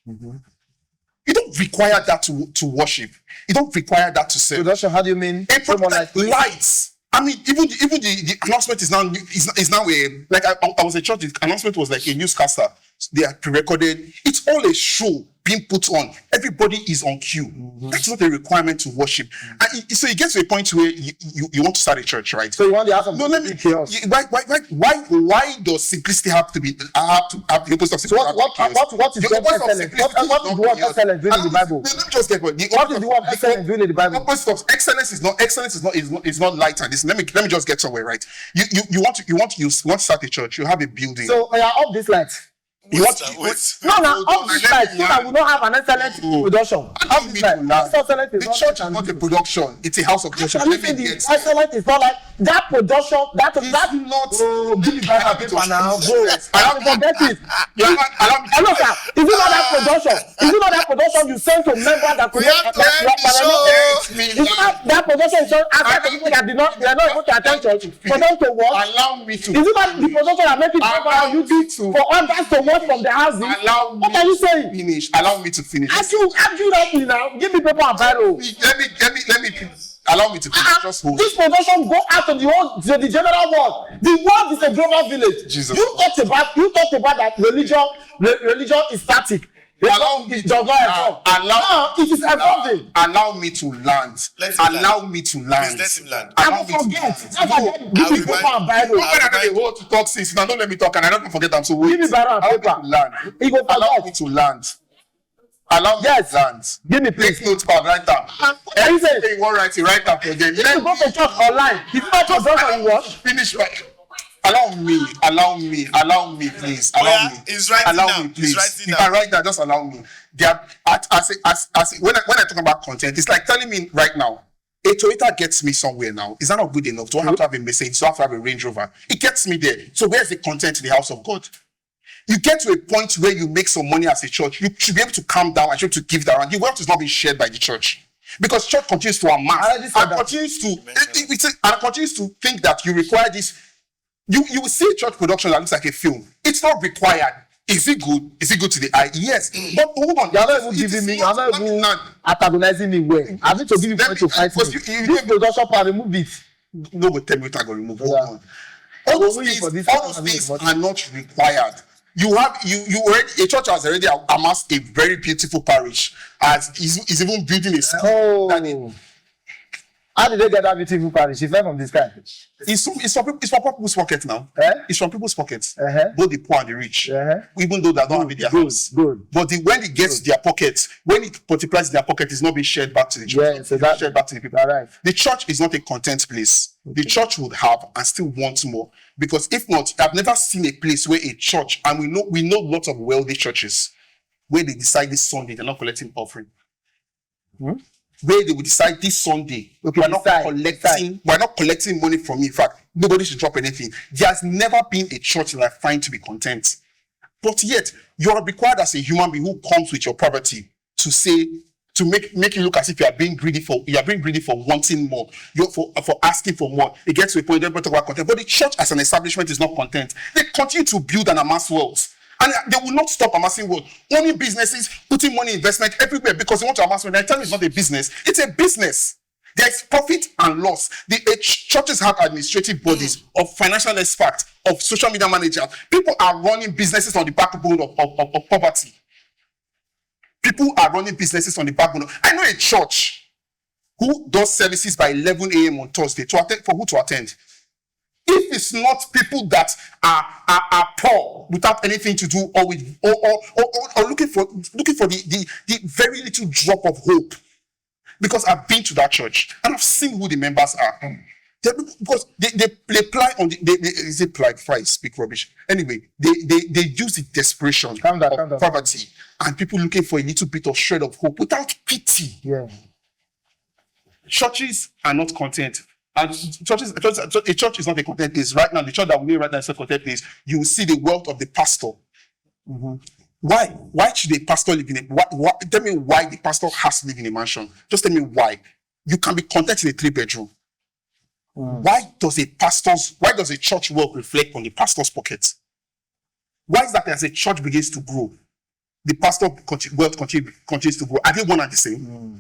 you don't require that to worship. You don't require that to serve. Production. How do you mean? Like lights. I mean, even the announcement is now a like I was at church. The announcement was like a newscaster. They are pre-recorded. It's all a show being put on. Everybody is on cue. That's not a requirement to worship. And so it gets to a point where you want to start a church, right? So you want to have some. No, let me. Why does simplicity have to be have the opposite of So simplicity? what is the word excellence? What is the word excellence doing in the Bible? Let me just get one. What is the word excellence doing in the Bible? Opposite of excellence is not light and this. Let me just get somewhere, right? You want to start a church. You have a building. So I are up this light. You want Up this light. So that we don't have an excellent production. Up this light. The church is not a production. It's a house of worship. Let me The get. excellent is not like that production. That's not. give me back paper now, bro. Forget it. Allow me. Hello, sir. Is it not that production? Is it not that production you send to members that We have to end the show. Is it not that production you send after people that they are not able to attend church for them to work? Allow me to. Is it not the production that make it for you for others to work from the houses? What are you saying? Finish. Allow me to finish. Argue that now. Give me paper and biro. Let me finish. Allow me to finish. Just hold. This production go out to the general world. The world is a global village. Jesus. You talked about that religion is static. Allow me It does not evolve. No, it is evolving. Allow me to land. Allow me to land. Please let him land. I will forget. Give me paper and biro. I don't want to talk since now. Don't let me talk, and I don't forget. I'm so waiting. Give me biro and paper. Land. He go Allow me forget. to land. Allow me Yes. lands. Give me please. Take notes, pad, write down. Everything you want write it, write down for them. If you go to church online, if you go to church online, you watch. Finish right. Allow me, please. Allow me. He's writing Allow down. me, please. He's writing If down. I write that, just allow me. When I talk about content, it's like telling me right now, a Toyota gets me somewhere now. Is that not good enough? Do I have to have a Mercedes? Do I have to have a Range Rover? It gets me there. So where's the content in the house of God? You get to a point where you make some money as a church. You should be able to calm down and should be able to give that around. The wealth is not being shared by the church. Because church continues to amass and continues to think that you require this. You will see a church production that looks like a film. It's not required. Is it good? Is it good to the eye? Yes. But hold on. You're not even giving me, you're not even antagonizing me well. I need to give you point to fight me. This production plan, remove it. No, but tell me what I go remove. Hold on. All those things are not required. You already, a church has already amassed a very beautiful parish. As is even building a school. How did they get that beautiful parish? It's not from this guy. It's from people's pockets now. It's from people's pockets. Both the poor and the rich. Even though they don't have it in their house. Good. But when it gets to their pockets, when it multiplies in their pocket, it's not being shared back to the church. Yeah, so that's shared back to the people. Right. The church is not a content place. Okay. The church would have and still want more. Because if not, I've never seen a place where a church, and we know lots of wealthy churches, where they decide this Sunday they're not collecting offering. Where they will decide this Sunday, we're not collecting money from me. In fact, nobody should drop anything. There's never been a church that I find to be content. But yet, you are required as a human being who comes with your poverty to make you look as if you are being greedy for wanting more. For asking for more. It gets to a point where people talk about content. But the church as an establishment is not content. They continue to build and amass wealth. And they will not stop amassing wealth. Only businesses putting money investment everywhere because they want to amass wealth. I tell you, it's not a business. It's a business. There is profit and loss. The churches have administrative bodies of financial experts, of social media managers. People are running businesses on the backbone of poverty. People are running businesses on the backbone. I know a church who does services by 11 a.m. on Thursday for who to attend. If it's not people that are poor without anything to do or looking for the very little drop of hope, because I've been to that church and I've seen who the members are. Because they ply on is it ply before I speak rubbish? Anyway, they use the desperation of poverty and people looking for a little bit of shred of hope without pity. Yeah. Churches are not content. And a church is not a content place. Right now, the church that we right now is a content place. You will see the wealth of the pastor. Why? Why should a pastor live in a tell me why the pastor has to live in a mansion. Just tell me why. You can be content in a 3-bedroom. Why does a church wealth reflect on the pastor's pocket? Why is that as a church begins to grow, the pastor wealth continues to grow? Are they one and the same?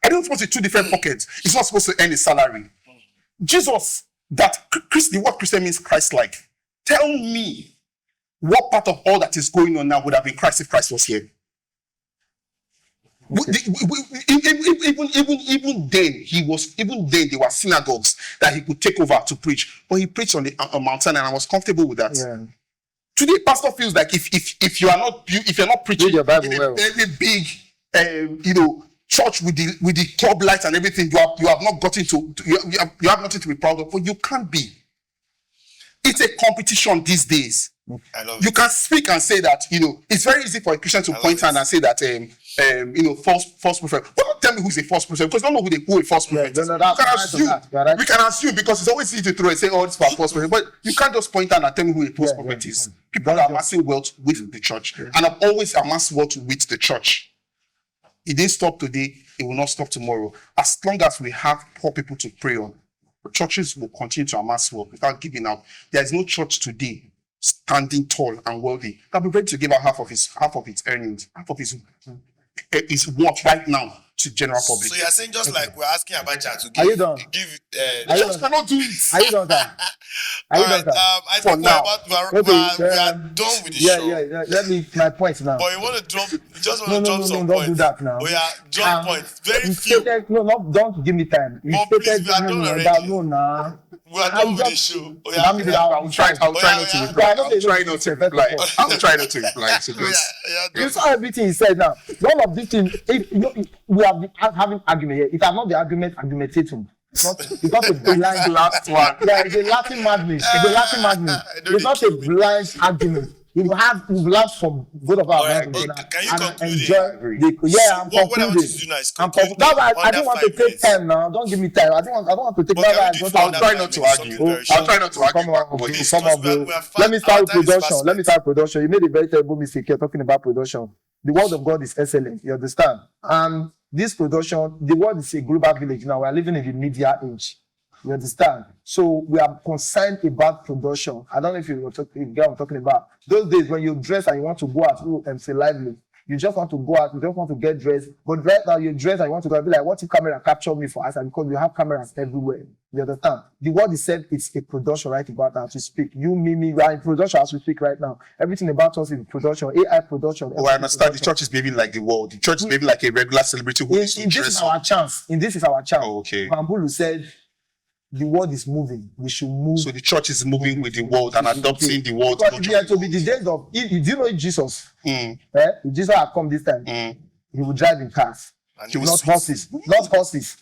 Are they supposed to be 2 different pockets? It's not supposed to earn a salary. Jesus, the word Christian means Christ-like. Tell me what part of all that is going on now would have been Christ if Christ was here. Okay. Even then there were synagogues that he could take over to preach, but he preached on a mountain, and I was comfortable with that. Yeah. Today, pastor feels like if you're not preaching your Bible in a very big, church with the club lights and everything, you have not gotten you have nothing to be proud of, but you can't be. It's a competition these days. You can speak and say that, it's very easy for a Christian to point and say that, false prophet. But don't tell me who's a false prophet, because I don't know who a false prophet is. We can assume, because it's always easy to throw and say, oh, it's for a false prophet. But you can't just point and tell me who a false prophet is. People are amassing wealth with the church. And I've always amassed wealth with the church. It didn't stop today, it will not stop tomorrow. As long as we have poor people to pray on, churches will continue to amass wealth without giving out. There is no church today standing tall and wealthy that will be ready to give out half of its earnings, half of his work right now to general public. So you're saying just like we're asking Abacha to give. Are you done? Give. Are you done? Cannot do it. Are you done? Are you All right. done, sir? I For think now. we are done with the Yeah, show. yeah. Let me my points now. But you want to drop? You just want to drop some don't points. do that now. Oh yeah, drop points. Very You few. stated, don't give me time. You Oh, please, stated we are done already. that no, nah. We are done with the show. Oh yeah. That means I'll try not to reply. I'll try not to reply. I'll try not to reply. So just You saw everything he said now. One of these things, if we have been having argument here, it has not the argumentatum. Not because it's blind last one. There is a Latin madness. It's a Latin madness. It's not a blind argument. We've learned from both of our Alright, and can you conclude enjoy it? I'm What I want you concluding. to do now is I'm conclude. that's why I under don't want to 5 take minutes. time now. Don't give me time. I don't want to take But that. can we do I'll under try 5 not to minutes, argue. something very I'll short? try not to argue. Please, Come on, because bro. we are fast. Let me start Our with time is production. fast Let me start with production. You made a very terrible mistake here talking about production. The word of God is excellent. You understand? And this production, the world is a global village now. We are living in the media age. You understand? So we are concerned about production. I don't know if you get what I'm talking about. Those days when you dress and you want to go out, MC Lively, you just want to go out, you just want to get dressed. But right now you dress and you want to go and be like, what if camera capture me for us? And because you have cameras everywhere. You understand? The word is said it's a production right about now to speak. You, me, we are in production as we speak right now. Everything about us is production, AI production. Oh, I understand. The church is behaving like the world. The church is behaving like a regular celebrity who is This is our chance. This is our chance. Oh, okay. Bambulu said, the world is moving. We should move. So the church is moving with the world and adopting the world. Because if to be the days of, do you know Jesus? If Jesus had come this time, he would drive in cars. He will Not speak. horses. Not horses.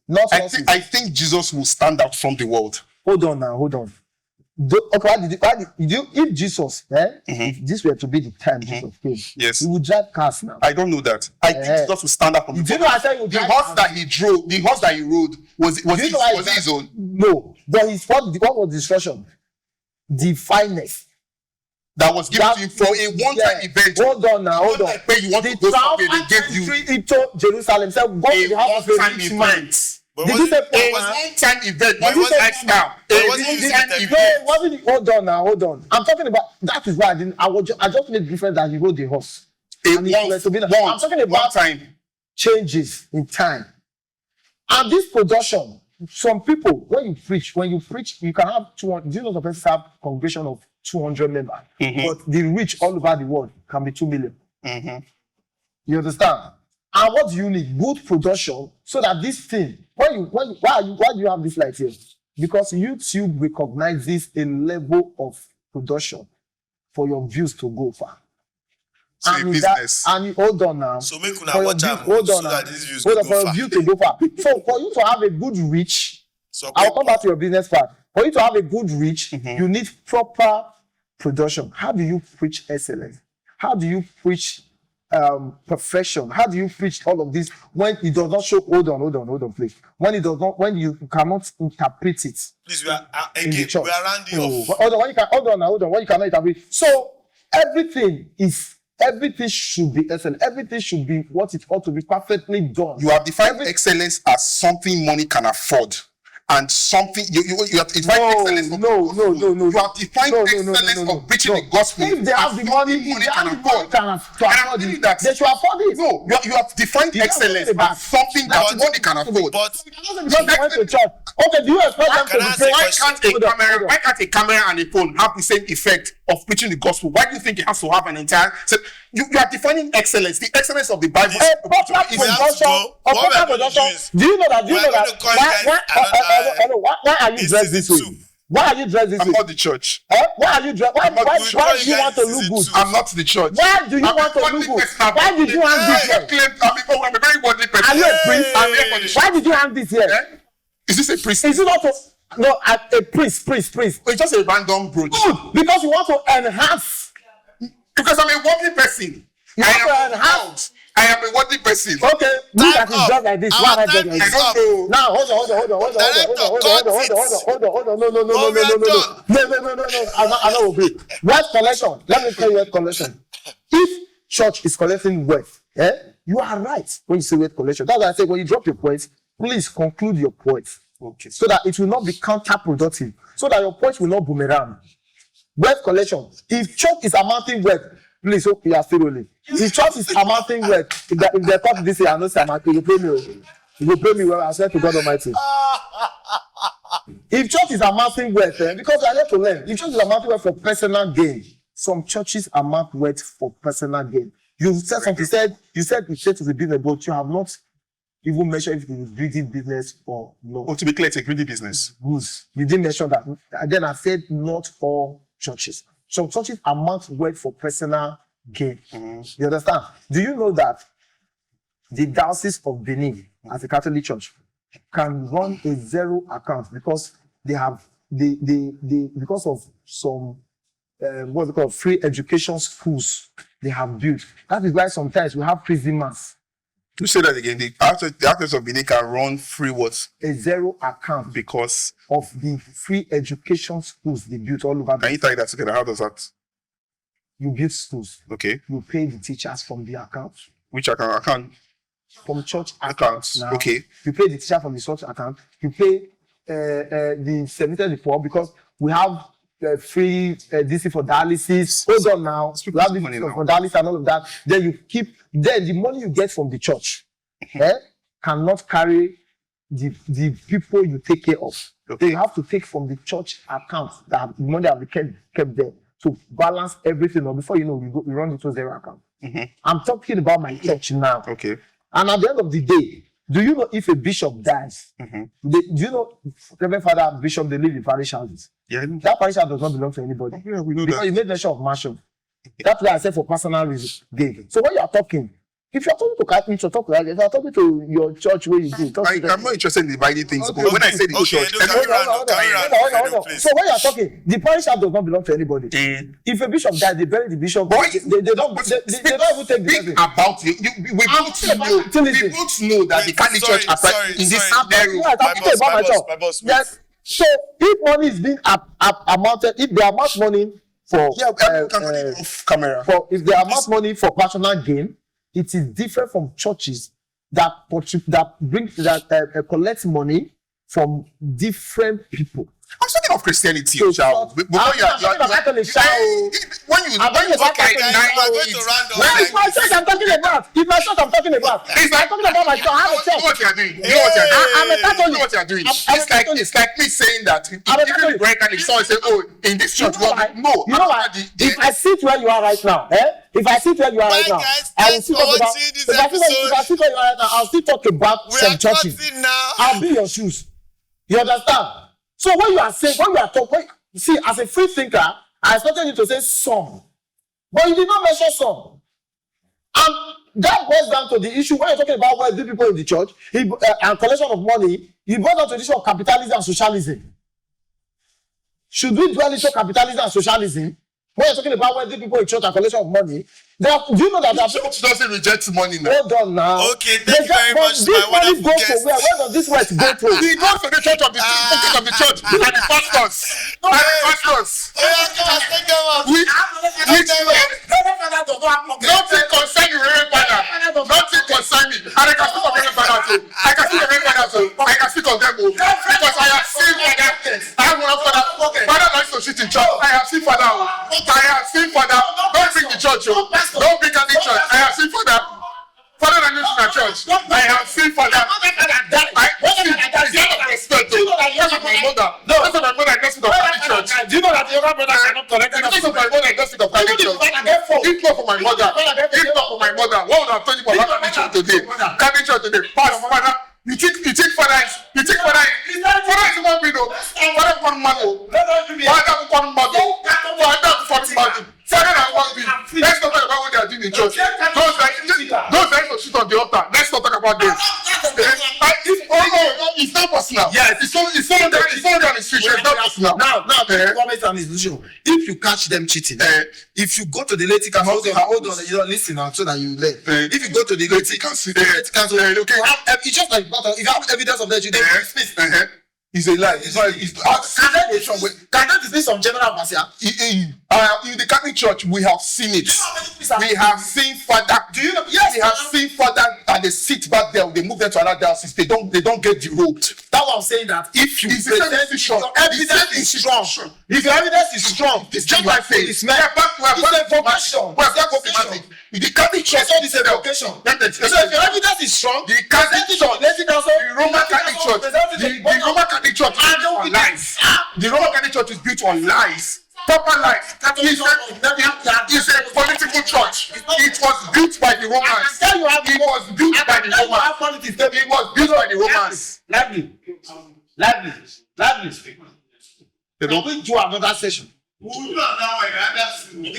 Not horses. I think Jesus will stand out from the world. Hold on now. Okay, if Jesus, if this were to be the time Jesus came, Yes. he would drive cars now. I don't know that. I think Jesus will stand out from the Do you world. know I said you The drive horse cars? that he drove, the horse that he rode, was Do you know why it his own? No, but what was the instruction? The finest. That was given to you for a one-time event. Hold on now, hold on. Like where you want The to go somewhere, they triumphant gave you entry into Jerusalem said, go to the house of a one-time rich man. event. But Did you say It was poor man? one-time event. But It was it like now. but A wasn't one-time it event. No, it wasn't. Hold on now, hold on. I'm talking about that is why I just made difference that he rode the horse. And it was to be I'm talking about one time. changes in time. And this production, some people, when you preach, you can have 200. Do you know the person have congregation of 200 members? But the reach all over the world can be 2 million. You understand? And what do you need? Good production so that this thing, why do you have this light here? Because YouTube recognizes a level of production for your views to go far. So a business. Hold on now. So make una For your watch view- am hold on so now. that these views Hold go on, for your far. view to go far. So for you to have a good reach, So I'll come back to your business part. For you to have a good reach, you need proper production. How do you preach excellence? How do you preach perfection? How do you preach all of this when it does not show? Hold on, please. When you cannot interpret it Please, we are in the again. church. We are rounding off. Hold on. When you cannot interpret. So everything should be excellent. Everything should be what it ought to be, perfectly done. You have defined excellence as something money can afford. And something you have defined excellence. No. You have defined excellence of preaching the gospel. If they have the money, can afford. They should afford it. No, you have defined excellence as something that money can afford. But Okay, do you expect them Can to I be ask a paid? question? Why can't a camera and a phone have the same effect of preaching the gospel? Why do you think it has to have an entire? So you are defining excellence, the excellence of the Bible. Proper have to production. go. What we are going to do is- Do you know that? we are going to call you guys Why are you dressed this way? season 2. Why are you dressed this I'm way? not the church. Why are you dressed? Why we'll do call you you want to guys look season good? 2. I'm not the church. Why do you I'm want to a look godly good? person. Why did you hang this here? I'm a very godly person. Are you a priest? I'm here for the show. Why did you hang this here? Eh? Is this a priest? Is it not a priest? It's just a random brooch. Good, because you want to enhance. Because I'm a worldly person. I am a worldly person. Okay, look at Time his up. job like this. Our Why am I time just like is this? I don't know. Now, hold on. No. I don't agree. Wealth collection. Let me tell you wealth collection. If church is collecting wealth, you are right when you say wealth collection. That's why I say when you drop your points, please conclude your points. Okay. So that it will not be counterproductive. So that your points will not boomerang. Wealth collection. If church is amounting wealth, please hope you are still rolling. If church is amounting wealth, if they come this year, I know say you will pay me. You will pay me well. I swear to God Almighty. If church is amassing wealth, because I have to learn, if church is amassing wealth for personal gain, some churches amass wealth for personal gain. You said something. You said to the business, but you have not even mentioned if it is greedy business or no. Or to be clear, it's a greedy business. You didn't mention that. And then I said not all churches. Some churches amass wealth for personal gain. You understand? Do you know that the Diocese of Benin, as a Catholic church, can run a zero account because they have because of some what's it called, free education schools they have built. That is why sometimes we have prison mass. To say that again, the actors of Benin can run free what? A zero account Because of the free education schools they built all over. Can you tie that together? How does that? You build schools. Okay. You pay the teachers from the account. Which account? From church Accounts. Now, Okay. You pay the teacher from the church account. You pay the cemetery before because we have free DC for dialysis. Hold on now. We have money this now. for dialysis and all of that. Then you keep. Then the money you get from the church cannot carry the people you take care of. Okay. They have to take from the church account that the money have been kept there to balance everything. Or before you know, we run into zero account. I'm talking about my church now. Okay. And at the end of the day, do you know if a bishop dies? Do you know, Reverend Father, Bishop, they live in parish houses? Yeah. That parish house does not belong to anybody. Yeah, we know Because that. you made mention of mansion. That's why I said for personal reason. So when you are talking, if you are talking to Catholic church, talk like that. If you are talking to your church where you do, talk to them. I'm not interested in dividing things. Okay. But when I say the Okay, church, don't carry around, please. So when you are talking, the parish house does not belong to anybody. If a bishop dies, they bury the bishop. Boy, They don't even take the Speak person. about it. We both know that the Catholic Church in this scenario. My boss. Yes. So if money is being amounted, if they amount money for Off camera. if they amount money for personal gain, it is different from churches that collect money from different people. I'm talking of Christianity, So, child. I'm talking about Catholic, child. When you I'm talking about Okay, Catholic. guys, we are going to round up. That is my church I'm talking about. It's my church I'm talking about. I'm talking about my church. I have a You know church. what you're doing. You know what you're doing. I'm a You know Catholic. what you're doing. I'm a Catholic. It's like me saying that I'm a even Catholic. the great Catholic someone say, oh, in this church, You know why? You know why? If I sit where you are right now, if I sit where you are right Bye, now, guys. I will Thanks still for talk about. watching this If I sit where you are right now, I'll still talk about We are some churches. cutting now. I'll be your shoes. You understand? So when you are saying, when we are talking, see, as a free thinker, I expected you to say some, but you did not mention some. And that boils down to the issue when you're talking about wealthy people in the church and collection of money. You brought down to the issue of capitalism and socialism. Should we dwell into capitalism and socialism when you're talking about wealthy people in church and collection of money? Do you know that The church doesn't reject money now. hold on now. Okay, thank you very much, This my money wonderful goes to guest. where does this wealth go to? He goes to the church of the church and the pastors. And the pastors. Oh, yeah, come on, take them out. Nothing concern you, Reverend Father. Nothing concern me. And I can speak of Reverend Father too. I can speak of Reverend Father too. I can speak of them too. Because I have seen Father. I have one Father. Father likes to sit in church. I have seen Father. I have seen Father. Don't bring the church. Don't bring any church. I have seen Father. Father that lives in the church. I have seen Father. It's not a respect. That's of my mother. That's of my mother. That's of the church. Do you know that the younger brother cannot connect? Because of my mother, that's the Catholic Church. If not for my mother, what would I have told you about Catholic Church today? Catholic Church today. Father, you think Father is not me though. Father is not mad though. Father that wants me. Let's not talk about what they are doing in church. Those that to sit on the altar. Let's not talk about this. It's not personal. Yes. It's not an institution. It's not personal. Now, government and institution. If you catch them cheating, if you go to the laity council, hold on, you don't listen now so that you learn. If you go to the laity council, it's just like if you have evidence of that, you don't dismiss. It's a lie. It's not. Can that dismiss some general parcia? In the Catholic Church, we have seen it. We have seen Father. Do you know? Yes, we have seen Father that they sit back there. They move them to another diocese. They don't get the road. That's what I'm saying. That if you present your evidence is strong, if your evidence is strong, it's just like faith. We are back to vocation. We are back to vocation. The Catholic Church is a vocation. So if your evidence is strong, the Catholic Church, the Roman Catholic Church, the Roman Catholic Church is built on lies. The Roman Catholic Church is built on lies. Proper lies. It's a political church. It was built by the Romans. It was built by the Romans. It was built by the Romans. Lively. They don't do another session. Because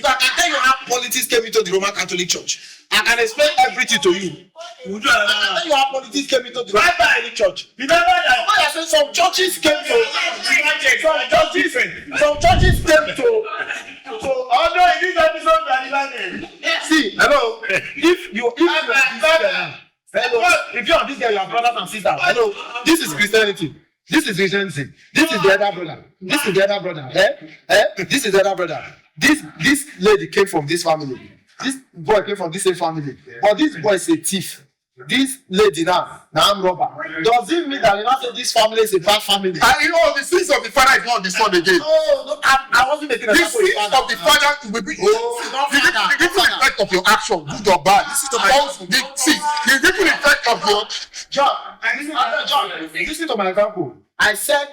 I can tell you how politics came into the Roman Catholic Church. I can explain everything to you. I can tell you how politics came into the Roman Catholic Church. Remember that some churches came to Although in this episode we are divided. see, hello. If you're on this guy, you are brothers and sisters. Hello, this is Christianity. This is Christianity. This is the other brother. This is the other brother. This is the other brother. This lady came from this family. This boy came from this same family. But this boy is a thief. This lady now I'm robber. Does it mean that you not say this family is a bad family? You know, the sins of the father is not the son again. No, I wasn't making a The sins of the father will be the different effect of your action, good or bad. This is the different effect of your John, listen to my example. I said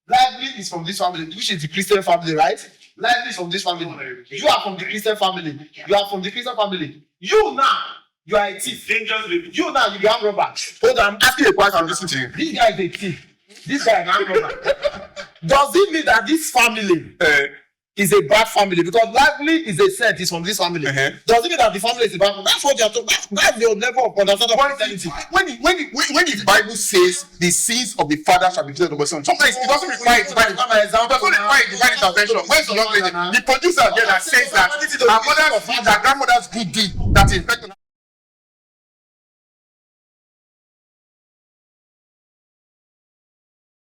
Lively is from this family, which is the Christian family, right? Lively is from this family. You are from the Christian family. You are from the Christian family. You now, you are a thief. You now, you become robber. Hold on, I'm asking a question. Listen to you. This guy is a thief. This guy is a robber. Does it mean that this family is a bad family? Because Lively is a saint, is from this family. Does it mean that the family is a bad family? That's what you are talking about. That's your level of understanding of Christianity. When the Bible says the sins of the father shall be visited on the son, sometimes it doesn't require divine intervention. Where's the young lady? The producer there that says that our grandmother's good deed that is better.